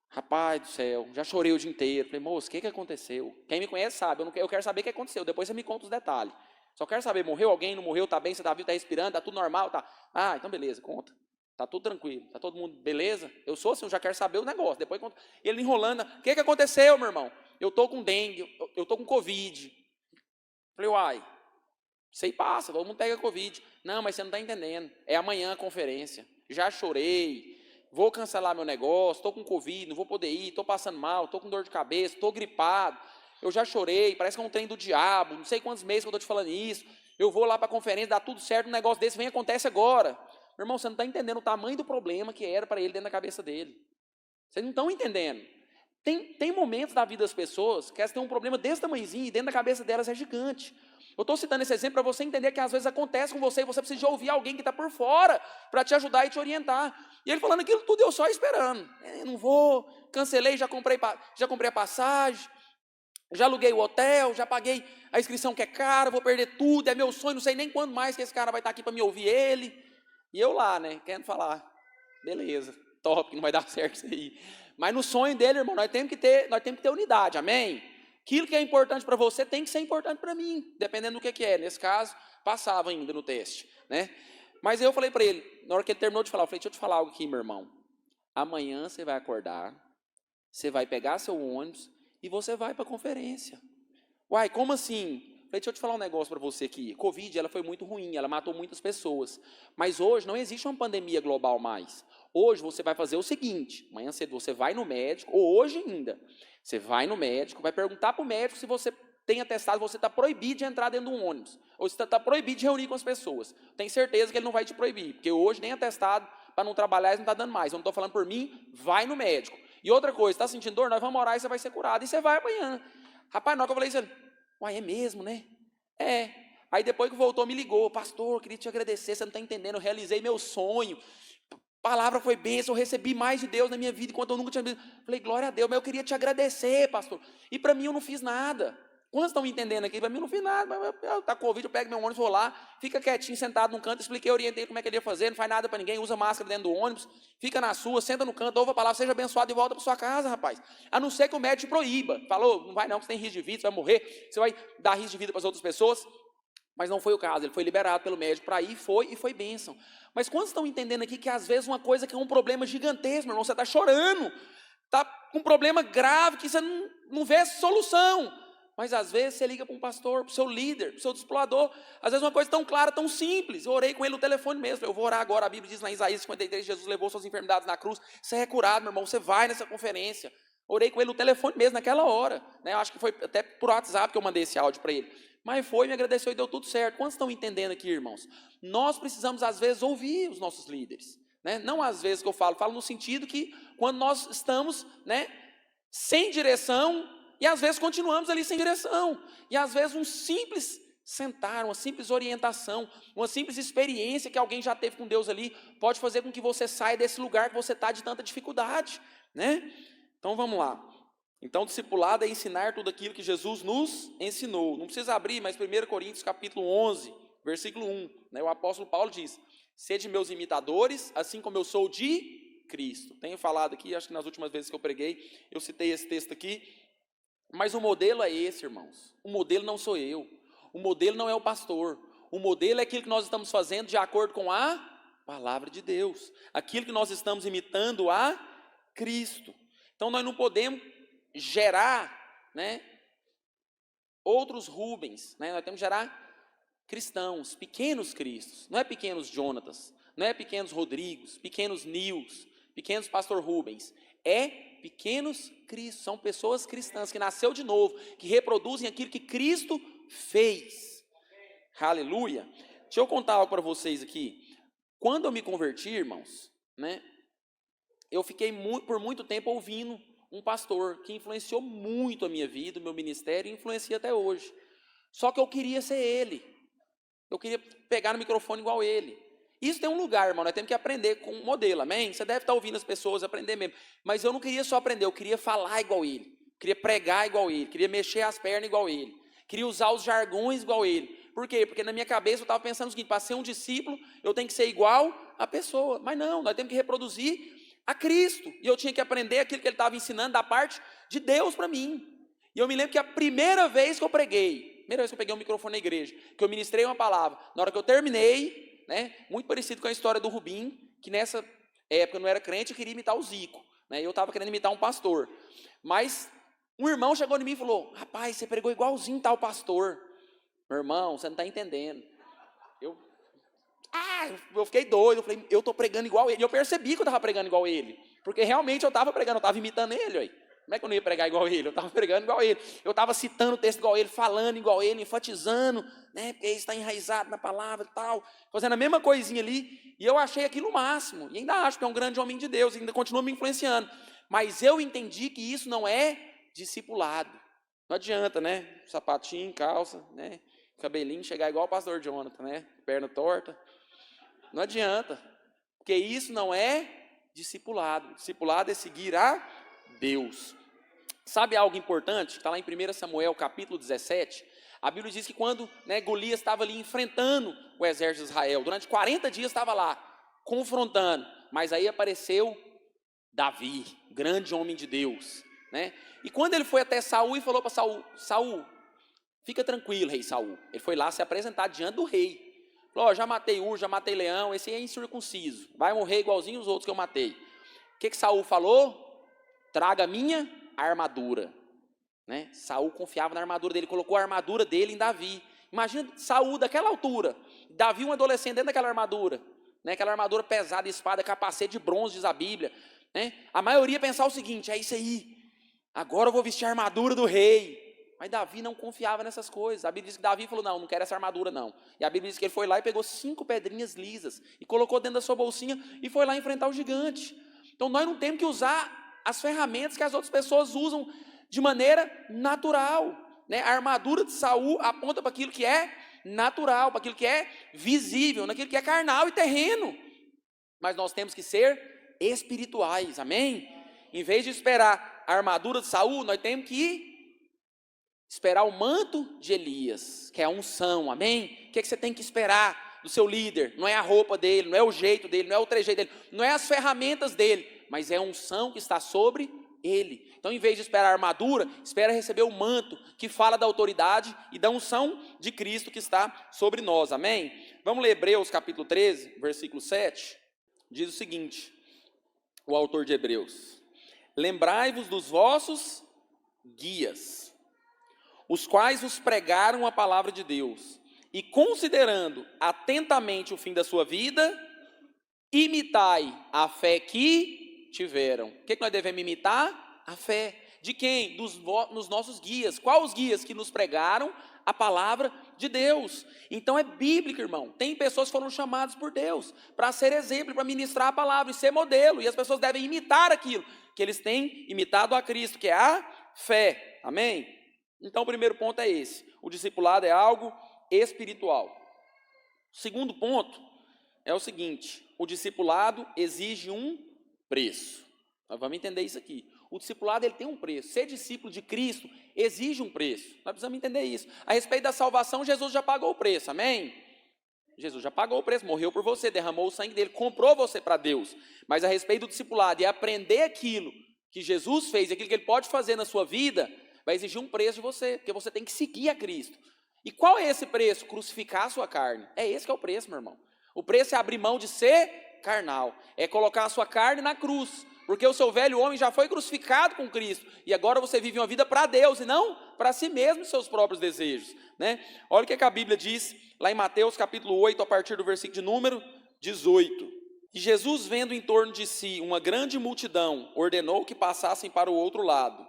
Rapaz do céu, já chorei o dia inteiro. Falei, moço, o que aconteceu? Quem me conhece sabe, eu quero saber o que aconteceu. Depois você me conta os detalhes. Só quero saber, morreu alguém, não morreu, tá bem, você tá vivo, tá respirando, tá tudo normal, tá? Ah, então beleza, conta. Tá tudo tranquilo, tá todo mundo beleza? Eu sou assim, eu já quero saber o negócio. Depois conta. Ele enrolando, o que aconteceu, meu irmão? Eu tô com dengue, eu tô com Covid. Falei, uai. Sei passa, todo mundo pega Covid. Não, mas você não está entendendo. É amanhã a conferência. Já chorei. Vou cancelar meu negócio. Estou com Covid, não vou poder ir. Estou passando mal, estou com dor de cabeça, estou gripado. Eu já chorei, parece que é um trem do diabo. Não sei quantos meses que eu estou te falando isso. Eu vou lá para a conferência, dá tudo certo, um negócio desse vem e acontece agora. Meu irmão, você não está entendendo o tamanho do problema que era para ele dentro da cabeça dele. Vocês não estão entendendo. Tem momentos da vida das pessoas que elas têm um problema desse tamanhozinho e dentro da cabeça delas é gigante. Eu estou citando esse exemplo para você entender que às vezes acontece com você e você precisa de ouvir alguém que está por fora para te ajudar e te orientar. E ele falando aquilo tudo, eu só esperando. Não vou, cancelei, já comprei a passagem, já aluguei o hotel, já paguei a inscrição que é cara, vou perder tudo, é meu sonho, não sei nem quando mais que esse cara vai estar aqui para me ouvir ele. E eu lá, né, querendo falar, beleza, top, que não vai dar certo isso aí. Mas no sonho dele, irmão, nós temos que ter unidade, amém? Aquilo que é importante para você tem que ser importante para mim, dependendo do que é. Nesse caso, passava ainda no teste, né? Mas eu falei para ele, na hora que ele terminou de falar, eu falei, deixa eu te falar algo aqui, meu irmão. Amanhã você vai acordar, você vai pegar seu ônibus e você vai para a conferência. Uai, como assim? Falei, deixa eu te falar um negócio para você aqui. Covid, ela foi muito ruim, ela matou muitas pessoas. Mas hoje não existe uma pandemia global mais. Hoje você vai fazer o seguinte, amanhã cedo você vai no médico, ou hoje ainda, você vai no médico, vai perguntar para o médico se você tem atestado, você está proibido de entrar dentro de um ônibus, ou se está proibido de reunir com as pessoas. Tenho certeza que ele não vai te proibir, porque hoje nem atestado para não trabalhar ele não está dando mais. Eu não estou falando por mim, vai no médico. E outra coisa, está sentindo dor? Nós vamos orar e você vai ser curado. E você vai amanhã. Rapaz, na hora que eu falei isso, uai, é mesmo, né? É. Aí depois que voltou, me ligou, pastor, eu queria te agradecer, você não está entendendo, eu realizei meu sonho. A palavra foi bênção, eu recebi mais de Deus na minha vida, enquanto eu nunca tinha visto. Falei, glória a Deus, mas eu queria te agradecer, pastor. E para mim eu não fiz nada. Quantos estão me entendendo aqui? Para mim eu não fiz nada. Está com Covid, eu pego meu ônibus, vou lá, fica quietinho, sentado num canto, expliquei, orientei como é que ele ia fazer, não faz nada para ninguém, usa máscara dentro do ônibus, fica na sua, senta no canto, ouve a palavra, seja abençoado e volta para sua casa, rapaz. A não ser que o médico te proíba. Falou, não vai não, que você tem risco de vida, você vai morrer, você vai dar risco de vida para as outras pessoas. Mas não foi o caso, ele foi liberado pelo médico para ir, e foi bênção. Mas quantos estão entendendo aqui que às vezes uma coisa que é um problema gigantesco, meu irmão, você está chorando, está com um problema grave que você não vê solução. Mas às vezes você liga para um pastor, para o seu líder, para o seu discipulador, às vezes uma coisa tão clara, tão simples. Eu orei com ele no telefone mesmo, eu vou orar agora, a Bíblia diz lá em Isaías 53, Jesus levou suas enfermidades na cruz, você é curado, meu irmão, você vai nessa conferência. Orei com ele no telefone mesmo, naquela hora, né? Eu acho que foi até por WhatsApp que eu mandei esse áudio para ele. Mas foi, me agradeceu e deu tudo certo. Quantos estão entendendo aqui, irmãos? Nós precisamos, às vezes, ouvir os nossos líderes. Né? Não às vezes que eu falo no sentido que quando nós estamos, né, sem direção, e às vezes continuamos ali sem direção. E às vezes um simples sentar, uma simples orientação, uma simples experiência que alguém já teve com Deus ali, pode fazer com que você saia desse lugar que você está de tanta dificuldade. Né? Então vamos lá. Então, discipulado é ensinar tudo aquilo que Jesus nos ensinou. Não precisa abrir, mas 1 Coríntios capítulo 11, versículo 1, né, o apóstolo Paulo diz, sede meus imitadores, assim como eu sou de Cristo. Tenho falado aqui, acho que nas últimas vezes que eu preguei, eu citei esse texto aqui, mas o modelo é esse, irmãos. O modelo não sou eu, o modelo não é o pastor, o modelo é aquilo que nós estamos fazendo de acordo com a palavra de Deus, aquilo que nós estamos imitando a Cristo. Então, nós não podemos gerar, né, outros Rubens, né? Nós temos que gerar cristãos, pequenos Cristos, não é pequenos Jonatas, não é pequenos Rodrigos, pequenos Nils, pequenos pastor Rubens, é pequenos Cristos, são pessoas cristãs que nasceu de novo, que reproduzem aquilo que Cristo fez. Aleluia. Deixa eu contar algo para vocês aqui. Quando eu me converti, irmãos, né, eu fiquei por muito tempo ouvindo um pastor que influenciou muito a minha vida, o meu ministério, e influencia até hoje. Só que eu queria ser ele. Eu queria pegar no microfone igual ele. Isso tem um lugar, irmão, nós temos que aprender com um modelo, amém? Você deve estar ouvindo as pessoas, aprender mesmo. Mas eu não queria só aprender, eu queria falar igual ele. Queria pregar igual ele, queria mexer as pernas igual ele. Queria usar os jargões igual ele. Por quê? Porque na minha cabeça eu estava pensando o seguinte, para ser um discípulo, eu tenho que ser igual a pessoa. Mas não, nós temos que reproduzir a Cristo, e eu tinha que aprender aquilo que ele estava ensinando da parte de Deus para mim. E eu me lembro que a primeira vez que eu peguei um microfone na igreja, que eu ministrei uma palavra, na hora que eu terminei, né, muito parecido com a história do Rubim, que nessa época eu não era crente, eu queria imitar o Zico, né, eu estava querendo imitar um pastor, mas um irmão chegou em mim e falou, rapaz, você pregou igualzinho tal pastor. Meu irmão, você não está entendendo. Eu fiquei doido, eu falei, eu estou pregando igual ele. E eu percebi que eu estava pregando igual ele. Porque realmente eu estava pregando, eu estava imitando ele. Aí. Como é que eu não ia pregar igual ele? Eu estava pregando igual ele. Eu estava citando o texto igual ele, falando igual ele, enfatizando, né? Porque isso está enraizado na palavra e tal. Fazendo a mesma coisinha ali. E eu achei aquilo o máximo. E ainda acho que é um grande homem de Deus. Ainda continua me influenciando. Mas eu entendi que isso não é discipulado. Não adianta, né? Sapatinho, calça, né? Cabelinho, chegar igual o pastor Jonathan, né? Perna torta. Não adianta. Porque isso não é discipulado. Discipulado é seguir a Deus. Sabe algo importante? Está lá em 1 Samuel, capítulo 17. A Bíblia diz que quando, né, Golias estava ali enfrentando o exército de Israel, durante 40 dias estava lá, confrontando. Mas aí apareceu Davi, grande homem de Deus, né? E quando ele foi até Saul e falou para Saul: Saul, fica tranquilo, rei Saul. Ele foi lá se apresentar diante do rei. Falou: já matei urso, já matei leão, esse aí é incircunciso. Vai morrer igualzinho os outros que eu matei. O que Saul falou? Traga a minha armadura. Né? Saul confiava na armadura dele, colocou a armadura dele em Davi. Imagina Saul daquela altura, Davi um adolescente dentro daquela armadura, né? Aquela armadura pesada, espada, capacete de bronze, diz a Bíblia, né? A maioria pensava o seguinte: é isso aí, agora eu vou vestir a armadura do rei. Mas Davi não confiava nessas coisas. A Bíblia diz que Davi falou: não quero essa armadura não. E a Bíblia diz que ele foi lá e pegou 5 pedrinhas lisas e colocou dentro da sua bolsinha e foi lá enfrentar o gigante. Então nós não temos que usar as ferramentas que as outras pessoas usam de maneira natural, né? A armadura de Saul aponta para aquilo que é natural, para aquilo que é visível, naquilo que é carnal e terreno. Mas nós temos que ser espirituais, amém? Em vez de esperar a armadura de Saul, nós temos que esperar o manto de Elias, que é a unção, amém? O que você tem que esperar do seu líder? Não é a roupa dele, não é o jeito dele, não é o trejeito dele, não é as ferramentas dele, mas é a unção que está sobre ele. Então, em vez de esperar a armadura, espera receber o manto que fala da autoridade e da unção de Cristo que está sobre nós, amém? Vamos ler Hebreus capítulo 13, versículo 7, diz o seguinte, o autor de Hebreus: lembrai-vos dos vossos guias, os quais vos pregaram a palavra de Deus, e considerando atentamente o fim da sua vida, imitai a fé que tiveram. O que nós devemos imitar? A fé. De quem? Nos nossos guias. Quais os guias que nos pregaram a palavra de Deus? Então é bíblico, irmão. Tem pessoas que foram chamadas por Deus para ser exemplo, para ministrar a palavra e ser modelo. E as pessoas devem imitar aquilo que eles têm imitado a Cristo, que é a fé. Amém? Então o primeiro ponto é esse. O discipulado é algo espiritual. O segundo ponto é o seguinte: o discipulado exige um preço. Nós vamos entender isso aqui. O discipulado ele tem um preço. Ser discípulo de Cristo exige um preço. Nós precisamos entender isso. A respeito da salvação, Jesus já pagou o preço, amém? Jesus já pagou o preço, morreu por você, derramou o sangue dele, comprou você para Deus. Mas a respeito do discipulado e aprender aquilo que Jesus fez, aquilo que ele pode fazer na sua vida, vai exigir um preço de você, porque você tem que seguir a Cristo. E qual é esse preço? Crucificar a sua carne. É esse que é o preço, meu irmão. O preço é abrir mão de ser carnal, é colocar a sua carne na cruz, porque o seu velho homem já foi crucificado com Cristo, e agora você vive uma vida para Deus, e não para si mesmo e seus próprios desejos, né? Olha o que a Bíblia diz, lá em Mateus capítulo 8, a partir do versículo de número 18. E Jesus, vendo em torno de si uma grande multidão, ordenou que passassem para o outro lado,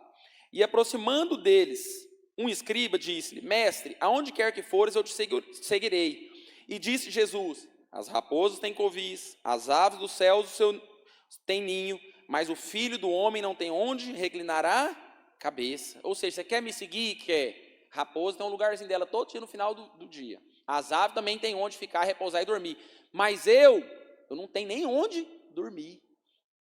e aproximando deles, um escriba disse-lhe: mestre, aonde quer que fores, eu te seguirei. E disse Jesus: as raposas têm covis, as aves dos céus têm ninho, mas o Filho do Homem não tem onde reclinar a cabeça. Ou seja, você quer me seguir? Quer. Raposa tem um lugarzinho dela todo dia no final do dia. As aves também têm onde ficar, repousar e dormir. Mas eu não tenho nem onde dormir.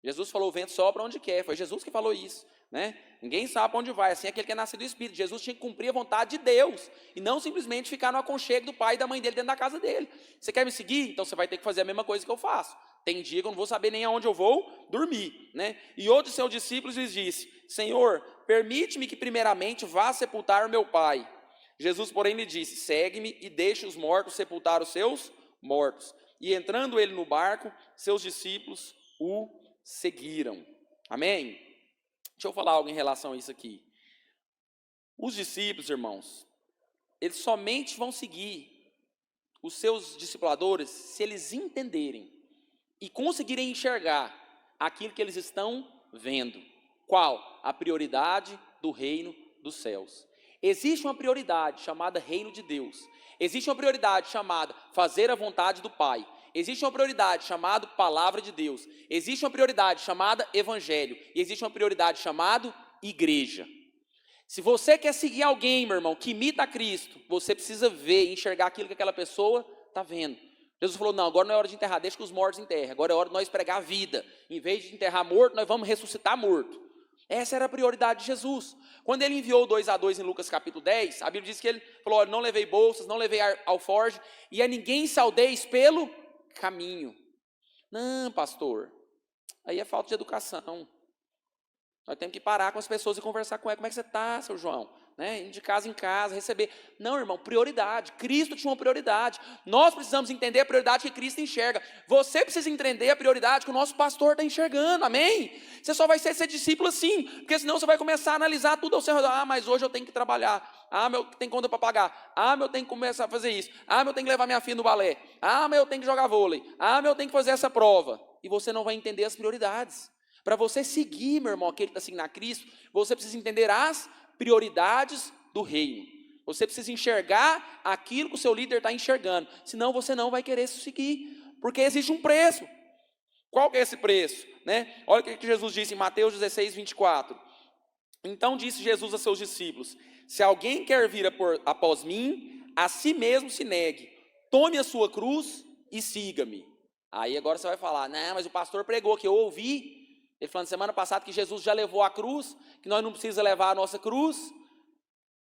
Jesus falou: o vento sopra onde quer. Foi Jesus que falou isso, né? Ninguém sabe para onde vai. Assim é aquele que é nascido do Espírito. Jesus tinha que cumprir a vontade de Deus e não simplesmente ficar no aconchego do pai e da mãe dele dentro da casa dele. Você quer me seguir? Então você vai ter que fazer a mesma coisa que eu faço. Tem dia que eu não vou saber nem aonde eu vou dormir, né? E outro de seus discípulos lhes disse: Senhor, permite-me que primeiramente vá sepultar o meu pai. Jesus, porém, lhe disse: segue-me e deixe os mortos sepultar os seus mortos. E entrando ele no barco, seus discípulos o seguiram. Amém? Deixa eu falar algo em relação a isso aqui. Os discípulos, irmãos, eles somente vão seguir os seus discipuladores se eles entenderem e conseguirem enxergar aquilo que eles estão vendo. Qual? A prioridade do reino dos céus. Existe uma prioridade chamada reino de Deus. Existe uma prioridade chamada fazer a vontade do Pai. Existe uma prioridade chamada palavra de Deus. Existe uma prioridade chamada evangelho. E existe uma prioridade chamada igreja. Se você quer seguir alguém, meu irmão, que imita a Cristo, você precisa ver e enxergar aquilo que aquela pessoa está vendo. Jesus falou, não, agora não é hora de enterrar, deixa que os mortos enterrem. Agora é hora de nós pregar a vida. Em vez de enterrar morto, nós vamos ressuscitar morto. Essa era a prioridade de Jesus. Quando ele enviou 2 a 2 em Lucas capítulo 10, a Bíblia diz que ele falou, olha, não levei bolsas, não levei alforje, e a ninguém saudeis pelo caminho. Não, pastor, aí é falta de educação. Nós temos que parar com as pessoas e conversar com ela. Como é que você está, seu João? Né? Ir de casa em casa, receber. Não, irmão, prioridade. Cristo tinha uma prioridade. Nós precisamos entender a prioridade que Cristo enxerga. Você precisa entender a prioridade que o nosso pastor está enxergando, amém? Você só vai ser discípulo assim, porque senão você vai começar a analisar tudo ao seu redor. Ah, mas hoje eu tenho que trabalhar. Ah, meu, tem conta para pagar. Ah, meu, tenho que começar a fazer isso. Ah, meu, tenho que levar minha filha no balé. Ah, meu, eu tenho que jogar vôlei. Ah, meu, eu tenho que fazer essa prova. E você não vai entender as prioridades. Para você seguir, meu irmão, aquele que está seguindo a Cristo, você precisa entender as prioridades do reino. Você precisa enxergar aquilo que o seu líder está enxergando. Senão você não vai querer seguir. Porque existe um preço. Qual que é esse preço? Né? Olha o que Jesus disse em Mateus 16, 24. Então disse Jesus a seus discípulos, se alguém quer vir após mim, a si mesmo se negue. Tome a sua cruz e siga-me. Aí agora você vai falar, não, mas o pastor pregou que eu ouvi. Ele falando semana passada que Jesus já levou a cruz, que nós não precisamos levar a nossa cruz.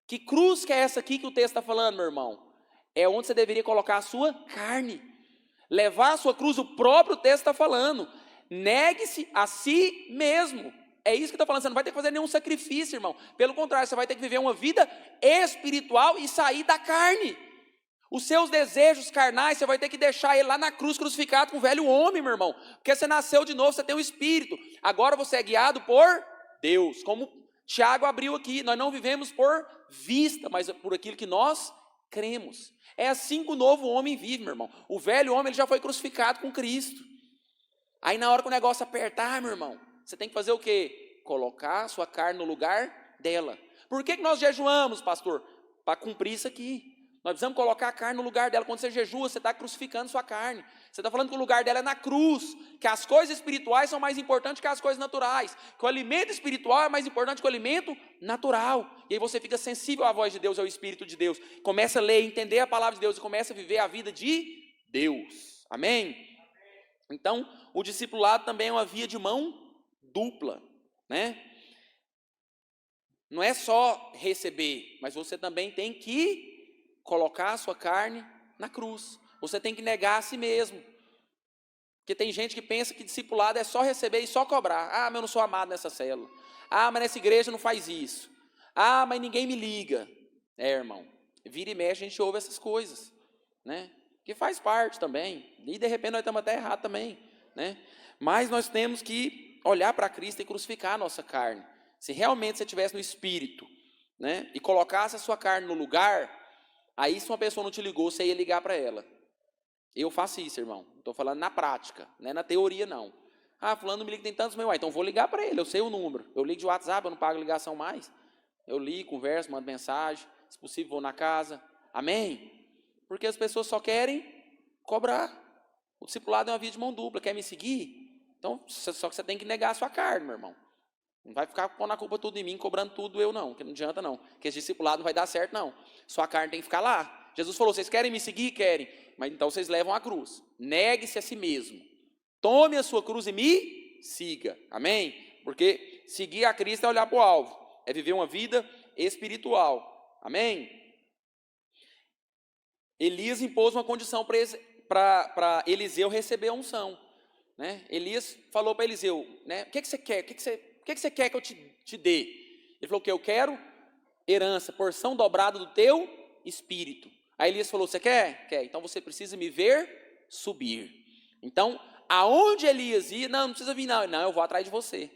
Que cruz que é essa aqui que o texto está falando, meu irmão? É onde você deveria colocar a sua carne. Levar a sua cruz, o próprio texto está falando. Negue-se a si mesmo. É isso que está falando, você não vai ter que fazer nenhum sacrifício, irmão. Pelo contrário, você vai ter que viver uma vida espiritual e sair da carne. Os seus desejos carnais, você vai ter que deixar ele lá na cruz crucificado com o velho homem, meu irmão. Porque você nasceu de novo, você tem um espírito. Agora você é guiado por Deus. Como Tiago abriu aqui, nós não vivemos por vista, mas por aquilo que nós cremos. É assim que o novo homem vive, meu irmão. O velho homem ele já foi crucificado com Cristo. Aí na hora que o negócio apertar, meu irmão, você tem que fazer o quê? Colocar a sua carne no lugar dela. Por que nós jejuamos, pastor? Para cumprir isso aqui. Nós precisamos colocar a carne no lugar dela. Quando você jejua, você está crucificando sua carne. Você está falando que o lugar dela é na cruz. Que as coisas espirituais são mais importantes que as coisas naturais. Que o alimento espiritual é mais importante que o alimento natural. E aí você fica sensível à voz de Deus, ao Espírito de Deus. Começa a ler, entender a palavra de Deus e começa a viver a vida de Deus. Amém? Então, o discipulado também é uma via de mão dupla, né? Não é só receber, mas você também tem que colocar a sua carne na cruz. Você tem que negar a si mesmo. Porque tem gente que pensa que discipulado é só receber e só cobrar. Ah, mas eu não sou amado nessa célula. Ah, mas nessa igreja não faz isso. Ah, mas ninguém me liga. É, irmão, vira e mexe a gente ouve essas coisas, né? Que faz parte também. E de repente nós estamos até errados também, né? Mas nós temos que olhar para Cristo e crucificar a nossa carne. Se realmente você estivesse no Espírito, né? E colocasse a sua carne no lugar... Aí se uma pessoa não te ligou, você ia ligar para ela. Eu faço isso, irmão. Estou falando na prática, não é na teoria não. Ah, fulano me liga, tem tantos mil. Então vou ligar para ele, eu sei o número. Eu ligo de WhatsApp, eu não pago ligação mais. Eu ligo, converso, mando mensagem. Se possível, vou na casa. Amém? Porque as pessoas só querem cobrar. O discipulado é uma via de mão dupla. Quer me seguir? Então, só que você tem que negar a sua carne, meu irmão. Não vai ficar pondo a culpa tudo em mim, cobrando tudo eu não, que não adianta não. Porque esse discipulado não vai dar certo não. Sua carne tem que ficar lá. Jesus falou, vocês querem me seguir? Querem. Mas então vocês levam a cruz. Negue-se a si mesmo. Tome a sua cruz e me siga. Amém? Porque seguir a Cristo é olhar para o alvo. É viver uma vida espiritual. Amém? Elias impôs uma condição para Eliseu receber a unção. Né? Elias falou para Eliseu, né? O que você quer? O que você quer que eu te dê? Ele falou que eu quero herança, porção dobrada do teu espírito. Aí Elias falou, você quer? Quer. Então você precisa me ver subir. Então, aonde Elias ia, não precisa vir não. Não, eu vou atrás de você.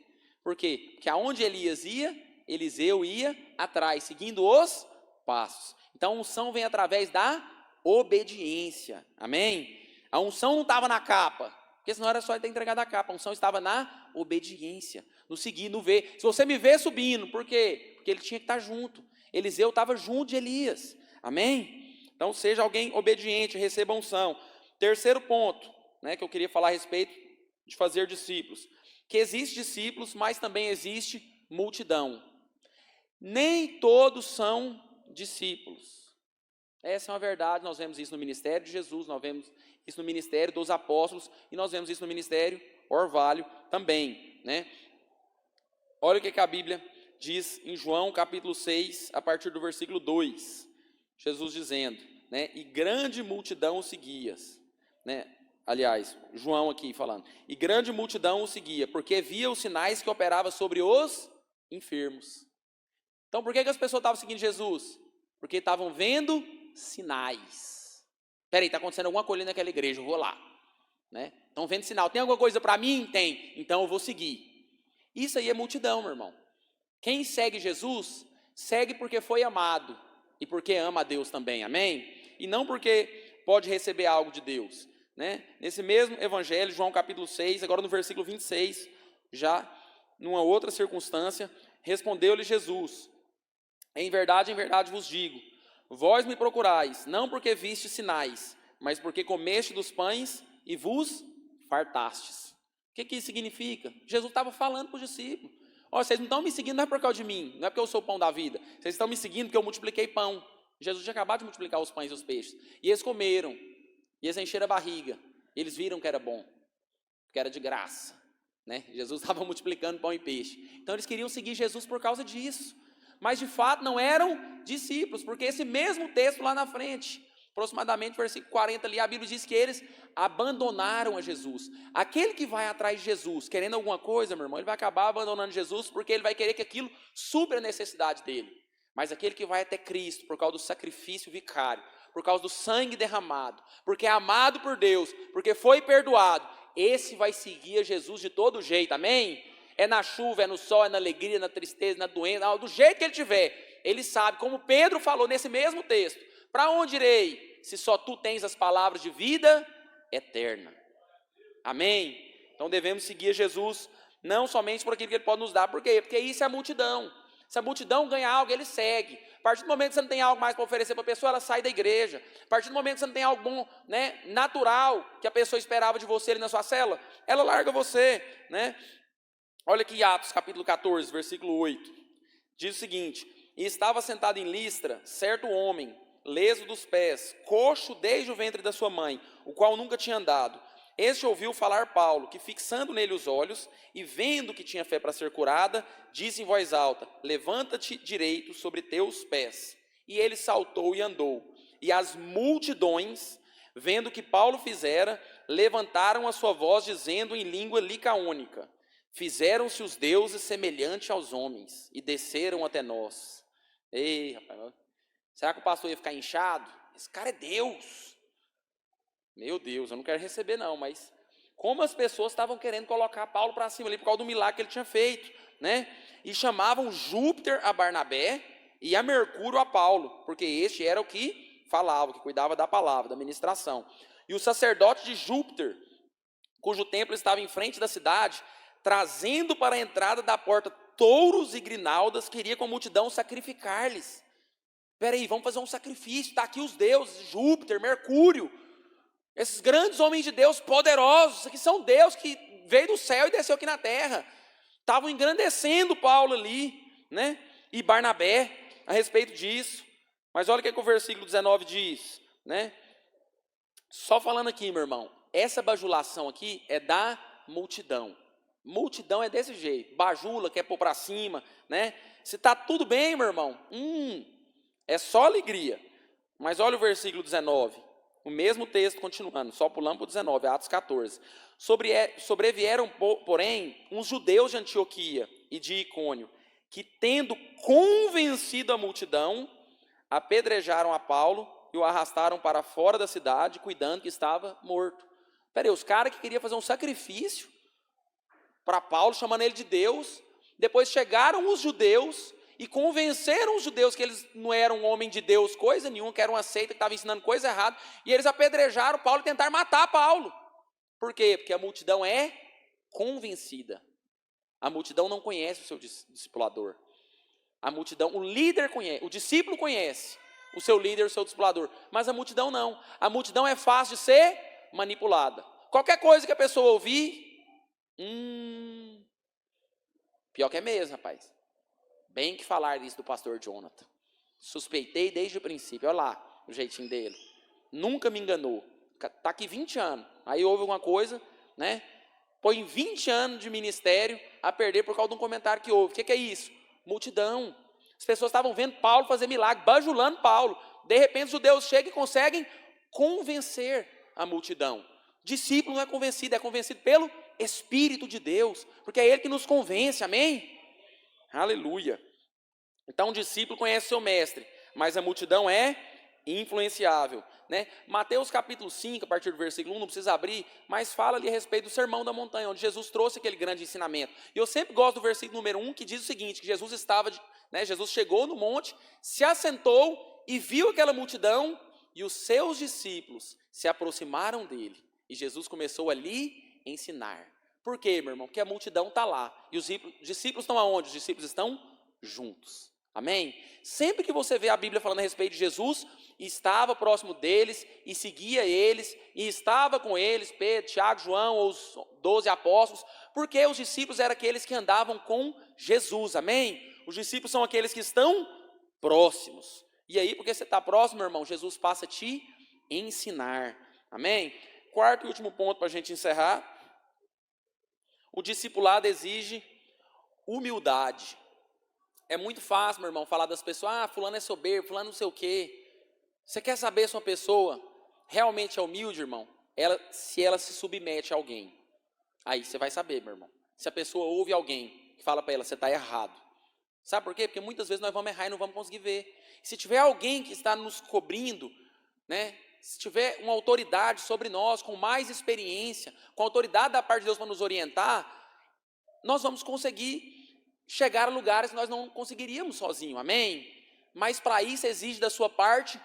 Por quê? Porque aonde Elias ia, Eliseu ia atrás, seguindo os passos. Então a unção vem através da obediência. Amém? A unção não estava na capa. Porque senão era só ele ter entregado a capa. A unção estava na obediência, no seguir, no ver. Se você me vê subindo, por quê? Porque ele tinha que estar junto. Eliseu estava junto de Elias. Amém? Então seja alguém obediente, receba a unção. Terceiro ponto, né, que eu queria falar a respeito de fazer discípulos. Que existe discípulos, mas também existe multidão. Nem todos são discípulos. Essa é uma verdade, nós vemos isso no ministério de Jesus, nós vemos isso no ministério dos apóstolos, e nós vemos isso no ministério Orvalho também, né? Olha o que a Bíblia diz em João capítulo 6, a partir do versículo 2. Jesus dizendo, né? E grande multidão o seguia, né? Aliás, João aqui falando. E grande multidão o seguia, porque via os sinais que operava sobre os enfermos. Então, por que as pessoas estavam seguindo Jesus? Porque estavam vendo sinais. Peraí, está acontecendo alguma coisa naquela igreja, eu vou lá. Né? Estão vendo sinal. Tem alguma coisa para mim? Tem. Então eu vou seguir. Isso aí é multidão, meu irmão. Quem segue Jesus, segue porque foi amado. E porque ama a Deus também, amém? E não porque pode receber algo de Deus. Né? Nesse mesmo evangelho, João capítulo 6, agora no versículo 26, já numa outra circunstância, respondeu-lhe Jesus: em verdade vos digo, vós me procurais, não porque viste sinais, mas porque comeste dos pães e vos fartastes. O que isso significa? Jesus estava falando para os discípulos: ó, vocês não estão me seguindo não é por causa de mim, não é porque eu sou o pão da vida, vocês estão me seguindo porque eu multipliquei pão. Jesus tinha acabado de multiplicar os pães e os peixes, e eles comeram, e eles encheram a barriga, e eles viram que era bom, que era de graça, né? Jesus estava multiplicando pão e peixe, então eles queriam seguir Jesus por causa disso, mas de fato não eram discípulos, porque esse mesmo texto lá na frente, aproximadamente versículo 40 ali, a Bíblia diz que eles abandonaram a Jesus. Aquele que vai atrás de Jesus, querendo alguma coisa, meu irmão, ele vai acabar abandonando Jesus, porque ele vai querer que aquilo supra a necessidade dele. Mas aquele que vai até Cristo, por causa do sacrifício vicário, por causa do sangue derramado, porque é amado por Deus, porque foi perdoado, esse vai seguir a Jesus de todo jeito, amém? É na chuva, é no sol, é na alegria, na tristeza, na doença, do jeito que ele tiver, ele sabe, como Pedro falou nesse mesmo texto: para onde irei, se só tu tens as palavras de vida eterna? Amém? Então devemos seguir Jesus, não somente por aquilo que ele pode nos dar. Por quê? Porque isso é a multidão. Se a multidão ganha algo, ele segue. A partir do momento que você não tem algo mais para oferecer para a pessoa, ela sai da igreja. A partir do momento que você não tem algo bom, né, natural, que a pessoa esperava de você ali na sua cela, ela larga você, né? Olha aqui Atos capítulo 14, versículo 8. Diz o seguinte: e estava sentado em Listra certo homem, leso dos pés, coxo desde o ventre da sua mãe, o qual nunca tinha andado. Este ouviu falar Paulo, que fixando nele os olhos, e vendo que tinha fé para ser curada, disse em voz alta: levanta-te direito sobre teus pés. E ele saltou e andou. E as multidões, vendo o que Paulo fizera, levantaram a sua voz, dizendo em língua licaônica: fizeram-se os deuses semelhantes aos homens, e desceram até nós. Ei, rapaz, será que o pastor ia ficar inchado? Esse cara é Deus. Meu Deus, eu não quero receber não, mas como as pessoas estavam querendo colocar Paulo para cima ali, por causa do milagre que ele tinha feito, né? E chamavam Júpiter a Barnabé e a Mercúrio a Paulo, porque este era o que falava, que cuidava da palavra, da ministração. E o sacerdote de Júpiter, cujo templo estava em frente da cidade, trazendo para a entrada da porta touros e grinaldas, queria com a multidão sacrificar-lhes. Peraí, vamos fazer um sacrifício, está aqui os deuses, Júpiter, Mercúrio, esses grandes homens de Deus poderosos, que são Deus que veio do céu e desceu aqui na terra, estavam engrandecendo Paulo ali, né? E Barnabé a respeito disso. Mas olha o que o versículo 19 diz, né? Só falando aqui, meu irmão, essa bajulação aqui é da multidão. Multidão é desse jeito, bajula, quer pôr para cima, né? Se está tudo bem, meu irmão, é só alegria. Mas olha o versículo 19, o mesmo texto continuando, só pulando para o 19, Atos 14. Sobrevieram, porém, uns judeus de Antioquia e de Icônio, que tendo convencido a multidão, apedrejaram a Paulo e o arrastaram para fora da cidade, cuidando que estava morto. Peraí, os caras que queriam fazer um sacrifício para Paulo, chamando ele de Deus, depois chegaram os judeus e convenceram os judeus que eles não eram um homem de Deus, coisa nenhuma, que era uma seita que estava ensinando coisa errada, e eles apedrejaram Paulo e tentaram matar Paulo. Por quê? Porque a multidão é convencida. A multidão não conhece o seu discipulador. A multidão, o líder conhece, o discípulo conhece o seu líder, o seu discipulador, mas a multidão não. A multidão é fácil de ser manipulada. Qualquer coisa que a pessoa ouvir, pior que é mesmo, rapaz. Bem que falar isso do pastor Jonathan. Suspeitei desde o princípio, olha lá o jeitinho dele. Nunca me enganou. Está aqui 20 anos, aí houve alguma coisa, né? Põe 20 anos de ministério a perder por causa de um comentário que houve. O que é isso? Multidão. As pessoas estavam vendo Paulo fazer milagre, bajulando Paulo. De repente os judeus chegam e conseguem convencer a multidão. Discípulo não é convencido pelo Espírito de Deus, porque é Ele que nos convence, amém? Aleluia. Então o discípulo conhece seu mestre, mas a multidão é influenciável, né? Mateus capítulo 5, a partir do versículo 1, não precisa abrir, mas fala ali a respeito do sermão da montanha, onde Jesus trouxe aquele grande ensinamento. E eu sempre gosto do versículo número 1, que diz o seguinte, que Jesus Jesus chegou no monte, se assentou e viu aquela multidão, e os seus discípulos se aproximaram dele. E Jesus começou ali a ensinar. Por quê, meu irmão? Porque a multidão está lá. E os discípulos estão aonde? Os discípulos estão juntos. Amém? Sempre que você vê a Bíblia falando a respeito de Jesus, estava próximo deles, e seguia eles, e estava com eles, Pedro, Tiago, João, os 12 apóstolos, porque os discípulos eram aqueles que andavam com Jesus, amém? Os discípulos são aqueles que estão próximos. E aí, porque você está próximo, meu irmão, Jesus passa a te ensinar, amém? Quarto e último ponto para a gente encerrar, o discipulado exige humildade. É muito fácil, meu irmão, falar das pessoas, fulano é soberbo, fulano não sei o quê. Você quer saber se uma pessoa realmente é humilde, irmão? Se ela se submete a alguém. Aí você vai saber, meu irmão. Se a pessoa ouve alguém que fala para ela, você está errado. Sabe por quê? Porque muitas vezes nós vamos errar e não vamos conseguir ver. Se tiver alguém que está nos cobrindo, né? Se tiver uma autoridade sobre nós, com mais experiência, com autoridade da parte de Deus para nos orientar, nós vamos conseguir chegar a lugares que nós não conseguiríamos sozinho, amém? Mas para isso exige da sua parte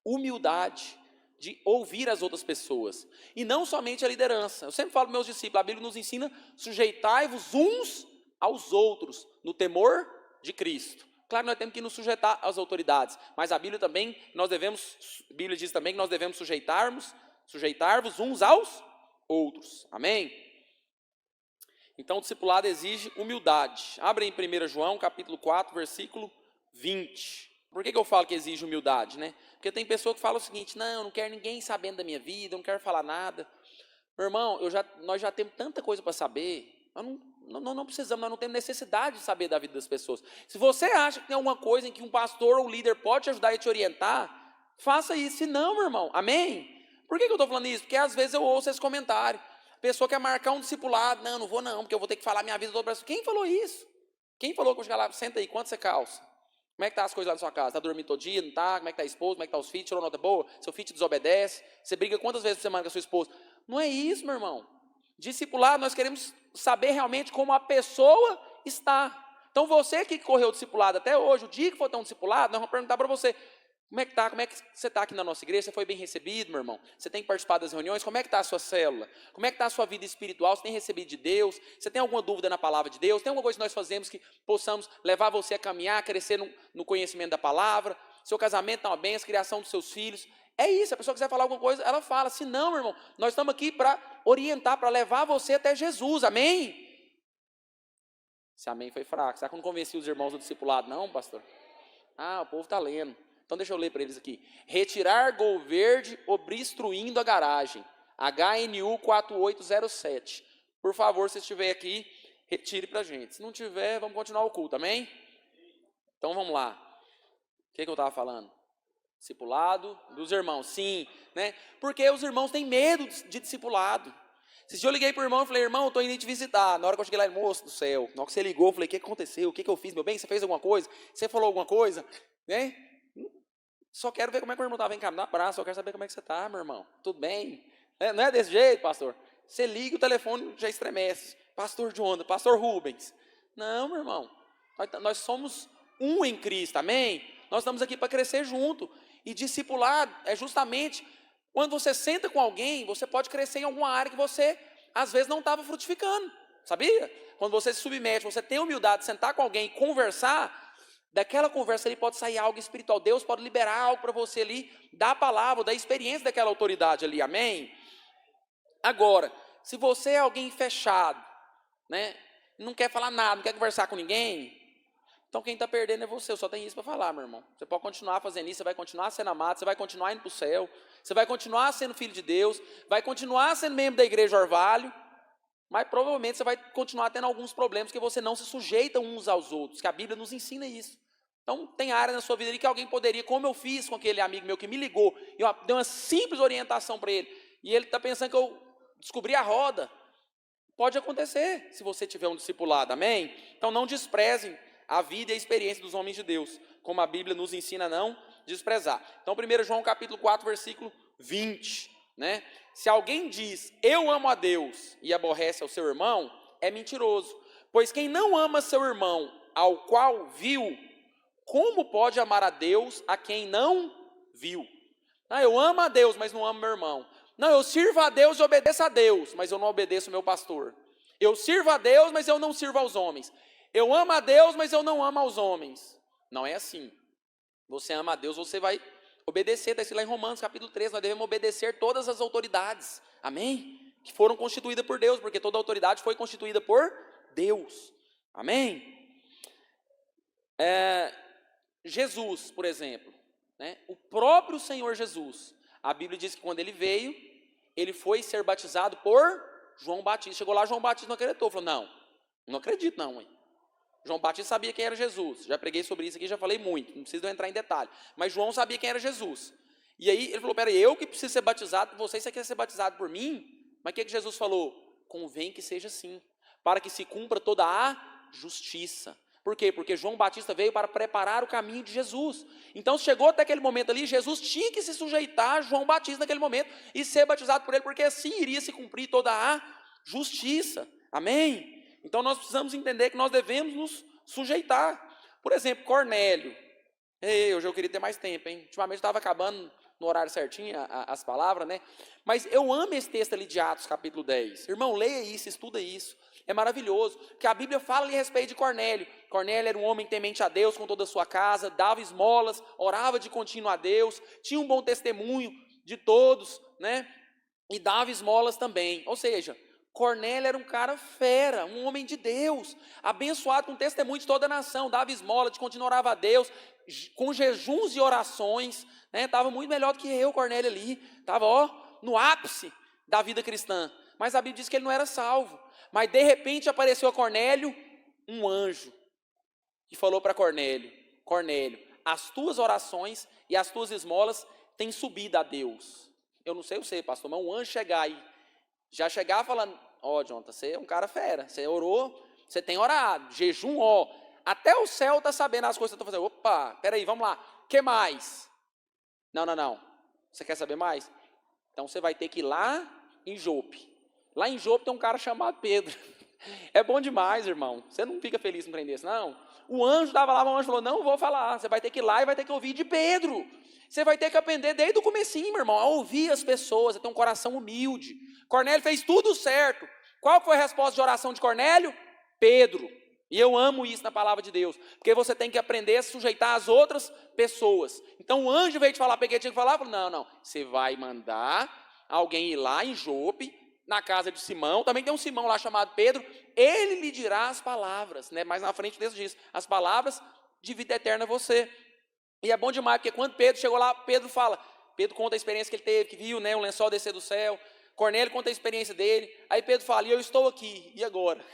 humildade, de ouvir as outras pessoas, e não somente a liderança. Eu sempre falo para meus discípulos, a Bíblia nos ensina, sujeitai-vos uns aos outros, no temor de Cristo. Claro, nós temos que nos sujeitar às autoridades, mas a Bíblia diz também que nós devemos sujeitar-vos uns aos outros, amém? Então o discipulado exige humildade. Abre em 1 João, capítulo 4, versículo 20. Por que eu falo que exige humildade, né? Porque tem pessoa que fala o seguinte, não, eu não quero ninguém sabendo da minha vida, eu não quero falar nada. Meu irmão, nós já temos tanta coisa para saber, nós não precisamos, nós não temos necessidade de saber da vida das pessoas. Se você acha que tem alguma coisa em que um pastor ou um líder pode te ajudar e te orientar, faça isso. Se não, meu irmão, amém? Por que eu estou falando isso? Porque às vezes eu ouço esse comentário. A pessoa quer marcar um discipulado, não vou não, porque eu vou ter que falar minha vida toda para pessoa. Quem falou isso? Quem falou que eu chegar lá, senta aí, quanto você calça? Como é que tá as coisas lá na sua casa? Está dormindo todo dia, não está? Como é que está a esposa? Como é que está os filhos? Tirou nota boa? Seu filho te desobedece? Você briga quantas vezes por semana com a sua esposa? Não é isso, meu irmão. Discipulado, nós queremos saber realmente como a pessoa está. Então você que correu o discipulado até hoje, o dia que for ter um discipulado, nós vamos perguntar para você, como é que você está aqui na nossa igreja? Você foi bem recebido, meu irmão? Você tem participado das reuniões? Como é que está a sua célula? Como é que está a sua vida espiritual? Você tem recebido de Deus? Você tem alguma dúvida na palavra de Deus? Tem alguma coisa que nós fazemos que possamos levar você a caminhar, a crescer no conhecimento da palavra? Seu casamento está uma bênção, a criação dos seus filhos? É isso, se a pessoa quiser falar alguma coisa, ela fala. Se não, meu irmão, nós estamos aqui para orientar, para levar você até Jesus, amém? Esse amém foi fraco. Será que eu não convenci os irmãos do discipulado? Não, pastor? O povo está lendo. Então deixa eu ler para eles aqui. Retirar gol verde obstruindo a garagem. HNU 4807. Por favor, se estiver aqui, retire para a gente. Se não tiver, vamos continuar o culto, amém? Então vamos lá. O que eu estava falando? Discipulado dos irmãos, sim, né? Porque os irmãos têm medo de discipulado. Esse dia eu liguei para o irmão e falei, irmão, eu estou indo te visitar. Na hora que eu cheguei lá, moço do céu, na hora que você ligou, eu falei, o que aconteceu? O que eu fiz, meu bem? Você fez alguma coisa? Você falou alguma coisa? Né? Só quero ver como é que o irmão está. Vem cá, me dá um abraço, só quero saber como é que você está, meu irmão. Tudo bem? Não é desse jeito, pastor? Você liga o telefone já estremece. Pastor Jonathan, pastor Rubens. Não, meu irmão. Nós somos um em Cristo, amém? Nós estamos aqui para crescer junto. E discipular é justamente Quando você senta com alguém, você pode crescer em alguma área que você, às vezes, não estava frutificando, sabia? Quando você se submete, você tem a humildade de sentar com alguém e conversar, daquela conversa ali pode sair algo espiritual. Deus pode liberar algo para você ali, da palavra, da experiência daquela autoridade ali, amém? Agora, se você é alguém fechado, né, não quer falar nada, não quer conversar com ninguém, então quem está perdendo é você. Eu só tenho isso para falar, meu irmão. Você pode continuar fazendo isso, você vai continuar sendo amado, você vai continuar indo para o céu, você vai continuar sendo filho de Deus, vai continuar sendo membro da igreja Orvalho, mas provavelmente você vai continuar tendo alguns problemas que você não se sujeita uns aos outros, que a Bíblia nos ensina isso. Então tem área na sua vida ali que alguém poderia, como eu fiz com aquele amigo meu que me ligou, e eu dei uma simples orientação para ele, e ele está pensando que eu descobri a roda. Pode acontecer se você tiver um discipulado, amém? Então não desprezem a vida e a experiência dos homens de Deus, como a Bíblia nos ensina a não desprezar. Então 1 João capítulo 4, versículo 20, né? Se alguém diz, eu amo a Deus e aborrece ao seu irmão, é mentiroso. Pois quem não ama seu irmão, ao qual viu, como pode amar a Deus a quem não viu? Ah, eu amo a Deus, mas não amo meu irmão. Não, eu sirvo a Deus e obedeço a Deus, mas eu não obedeço o meu pastor. Eu sirvo a Deus, mas eu não sirvo aos homens. Eu amo a Deus, mas eu não amo aos homens. Não é assim. Você ama a Deus, você vai obedecer. Está escrito lá em Romanos capítulo 3, nós devemos obedecer todas as autoridades. Amém? Que foram constituídas por Deus, porque toda autoridade foi constituída por Deus. Amém? Jesus, por exemplo, né? O próprio Senhor Jesus, a Bíblia diz que quando ele veio, ele foi ser batizado por João Batista. Chegou lá, João Batista não acreditou, falou, não acredito não, hein? João Batista sabia quem era Jesus, já preguei sobre isso aqui, já falei muito, não preciso entrar em detalhe, mas João sabia quem era Jesus, e aí ele falou, peraí, eu que preciso ser batizado por vocês, você quer ser batizado por mim? Mas o que Jesus falou? Convém que seja assim, para que se cumpra toda a justiça. Por quê? Porque João Batista veio para preparar o caminho de Jesus. Então chegou até aquele momento ali, Jesus tinha que se sujeitar a João Batista naquele momento e ser batizado por ele, porque assim iria se cumprir toda a justiça. Amém? Então nós precisamos entender que nós devemos nos sujeitar. Por exemplo, Cornélio. Ei, hoje eu queria ter mais tempo, hein? Ultimamente estava acabando no horário certinho as palavras, né? Mas eu amo esse texto ali de Atos, capítulo 10. Irmão, leia isso, estuda isso. É maravilhoso, que a Bíblia fala ali a respeito de Cornélio. Cornélio era um homem temente a Deus com toda a sua casa, dava esmolas, orava de contínuo a Deus, tinha um bom testemunho de todos, né? E dava esmolas também. Ou seja, Cornélio era um cara fera, um homem de Deus, abençoado com testemunho de toda a nação, dava esmola, de contínuo orava a Deus, com jejuns e orações, né? Estava muito melhor do que eu, Cornélio ali, estava no ápice da vida cristã, mas a Bíblia diz que ele não era salvo, mas de repente apareceu a Cornélio um anjo, e falou para Cornélio, Cornélio, as tuas orações e as tuas esmolas têm subido a Deus. Eu não sei você, pastor, mas um anjo chegar aí, já chegar falando, Jonathan, você é um cara fera, você orou, você tem orado, jejum, até o céu está sabendo as coisas que você está fazendo. Opa, peraí, vamos lá, o que mais? Não, você quer saber mais? Então você vai ter que ir lá em Jope. Lá em Jope tem um cara chamado Pedro. É bom demais, irmão, você não fica feliz com um trem desse, não? O anjo estava lá, o anjo falou, não vou falar, você vai ter que ir lá e vai ter que ouvir de Pedro. Você vai ter que aprender desde o comecinho, meu irmão, a ouvir as pessoas, a ter um coração humilde. Cornélio fez tudo certo. Qual foi a resposta de oração de Cornélio? Pedro. E eu amo isso na palavra de Deus, porque você tem que aprender a se sujeitar às outras pessoas. Então o anjo veio te falar, peguei, tinha que falar, falou, não, você vai mandar alguém ir lá em Jope, na casa de Simão, também tem um Simão lá chamado Pedro, ele lhe dirá as palavras, né? Mais na frente desse diz, as palavras de vida eterna a você. E é bom demais, porque quando Pedro chegou lá, Pedro conta a experiência que ele teve, que viu, né, um lençol descer do céu. Cornélio conta a experiência dele. Aí Pedro fala, e eu estou aqui, e agora?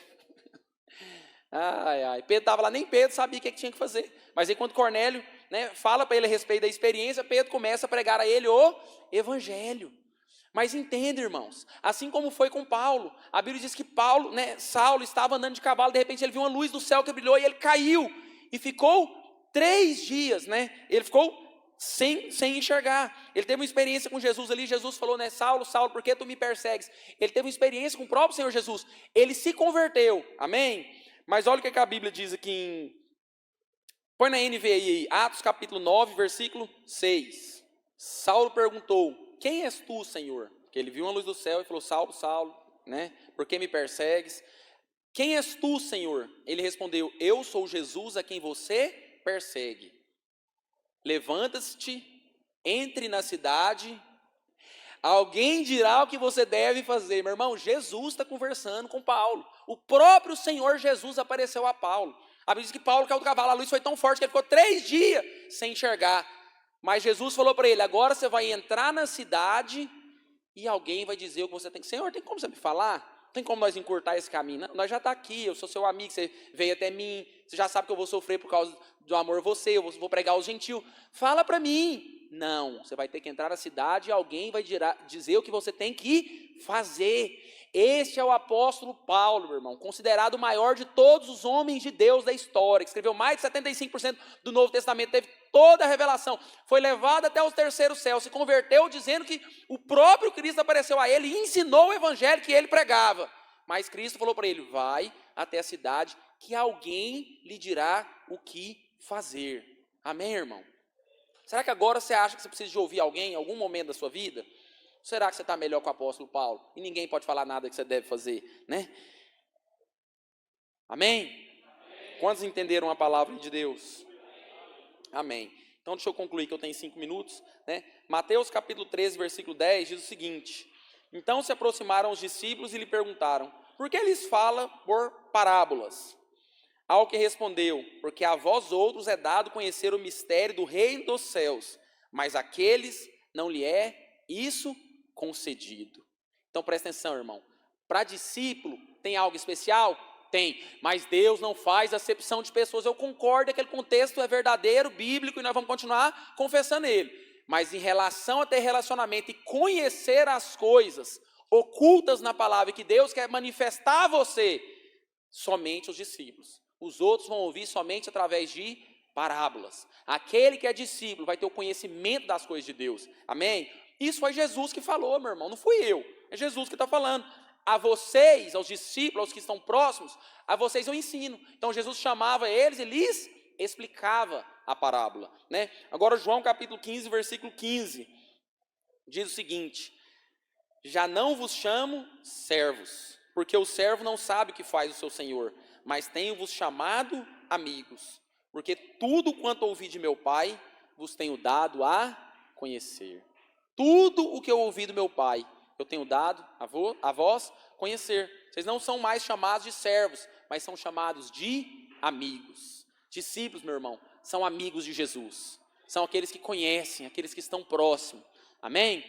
Pedro estava lá, nem Pedro sabia o que tinha que fazer. Mas aí quando Cornélio, né, fala para ele a respeito da experiência, Pedro começa a pregar a ele o evangelho. Mas entenda, irmãos, assim como foi com Paulo, a Bíblia diz que Paulo, né, Saulo estava andando de cavalo, de repente ele viu uma luz do céu que brilhou e ele caiu, e ficou 3 dias, né, ele ficou sem enxergar. Ele teve uma experiência com Jesus ali, Jesus falou, né, Saulo, Saulo, por que tu me persegues? Ele teve uma experiência com o próprio Senhor Jesus, ele se converteu, amém? Mas olha o que a Bíblia diz aqui, põe na NVI aí, Atos capítulo 9, versículo 6, Saulo perguntou, quem és tu, Senhor? Porque ele viu a luz do céu e falou, Saulo, Saulo, né? Por que me persegues? Quem és tu, Senhor? Ele respondeu, eu sou Jesus a quem você persegue. Levanta-te, entre na cidade, alguém dirá o que você deve fazer. Meu irmão, Jesus está conversando com Paulo. O próprio Senhor Jesus apareceu a Paulo. A Bíblia diz que Paulo caiu do cavalo, a luz foi tão forte que ele ficou 3 dias sem enxergar. Mas Jesus falou para ele, agora você vai entrar na cidade e alguém vai dizer o que você tem que... Senhor, tem como você me falar? Tem como nós encurtar esse caminho? Não, nós já está aqui, eu sou seu amigo, você veio até mim, você já sabe que eu vou sofrer por causa do amor a você, eu vou pregar aos gentios. Fala para mim. Não, você vai ter que entrar na cidade e alguém vai dizer o que você tem que fazer. Este é o apóstolo Paulo, meu irmão, considerado o maior de todos os homens de Deus da história, que escreveu mais de 75% do Novo Testamento, teve toda a revelação, foi levado até os terceiros céus, se converteu dizendo que o próprio Cristo apareceu a ele e ensinou o evangelho que ele pregava. Mas Cristo falou para ele, vai até a cidade que alguém lhe dirá o que fazer. Amém, irmão? Será que agora você acha que você precisa de ouvir alguém em algum momento da sua vida? Ou será que você está melhor com o apóstolo Paulo? E ninguém pode falar nada que você deve fazer, né? Amém? Amém. Quantos entenderam a palavra de Deus? Amém. Então deixa eu concluir que eu tenho 5 minutos, né? Mateus capítulo 13, versículo 10 diz o seguinte: então se aproximaram os discípulos e lhe perguntaram, por que eles falam por parábolas? Ao que respondeu, porque a vós outros é dado conhecer o mistério do reino dos céus, mas àqueles não lhe é isso concedido. Então presta atenção, irmão. Para discípulo, tem algo especial? Tem, mas Deus não faz acepção de pessoas. Eu concordo que aquele contexto é verdadeiro, bíblico, e nós vamos continuar confessando ele. Mas em relação a ter relacionamento e conhecer as coisas ocultas na palavra que Deus quer manifestar a você, somente os discípulos. Os outros vão ouvir somente através de parábolas. Aquele que é discípulo vai ter o conhecimento das coisas de Deus. Amém? Isso foi Jesus que falou, meu irmão, não fui eu. É Jesus que está falando. A vocês, aos discípulos, aos que estão próximos, a vocês eu ensino. Então Jesus chamava eles e lhes explicava a parábola, né? Agora João capítulo 15, versículo 15, diz o seguinte: já não vos chamo servos, porque o servo não sabe o que faz o seu senhor, mas tenho-vos chamado amigos, porque tudo quanto ouvi de meu Pai, vos tenho dado a conhecer. Tudo o que eu ouvi do meu Pai, eu tenho dado a vós conhecer. Vocês não são mais chamados de servos, mas são chamados de amigos. Discípulos, meu irmão, são amigos de Jesus. São aqueles que conhecem, aqueles que estão próximos. Amém?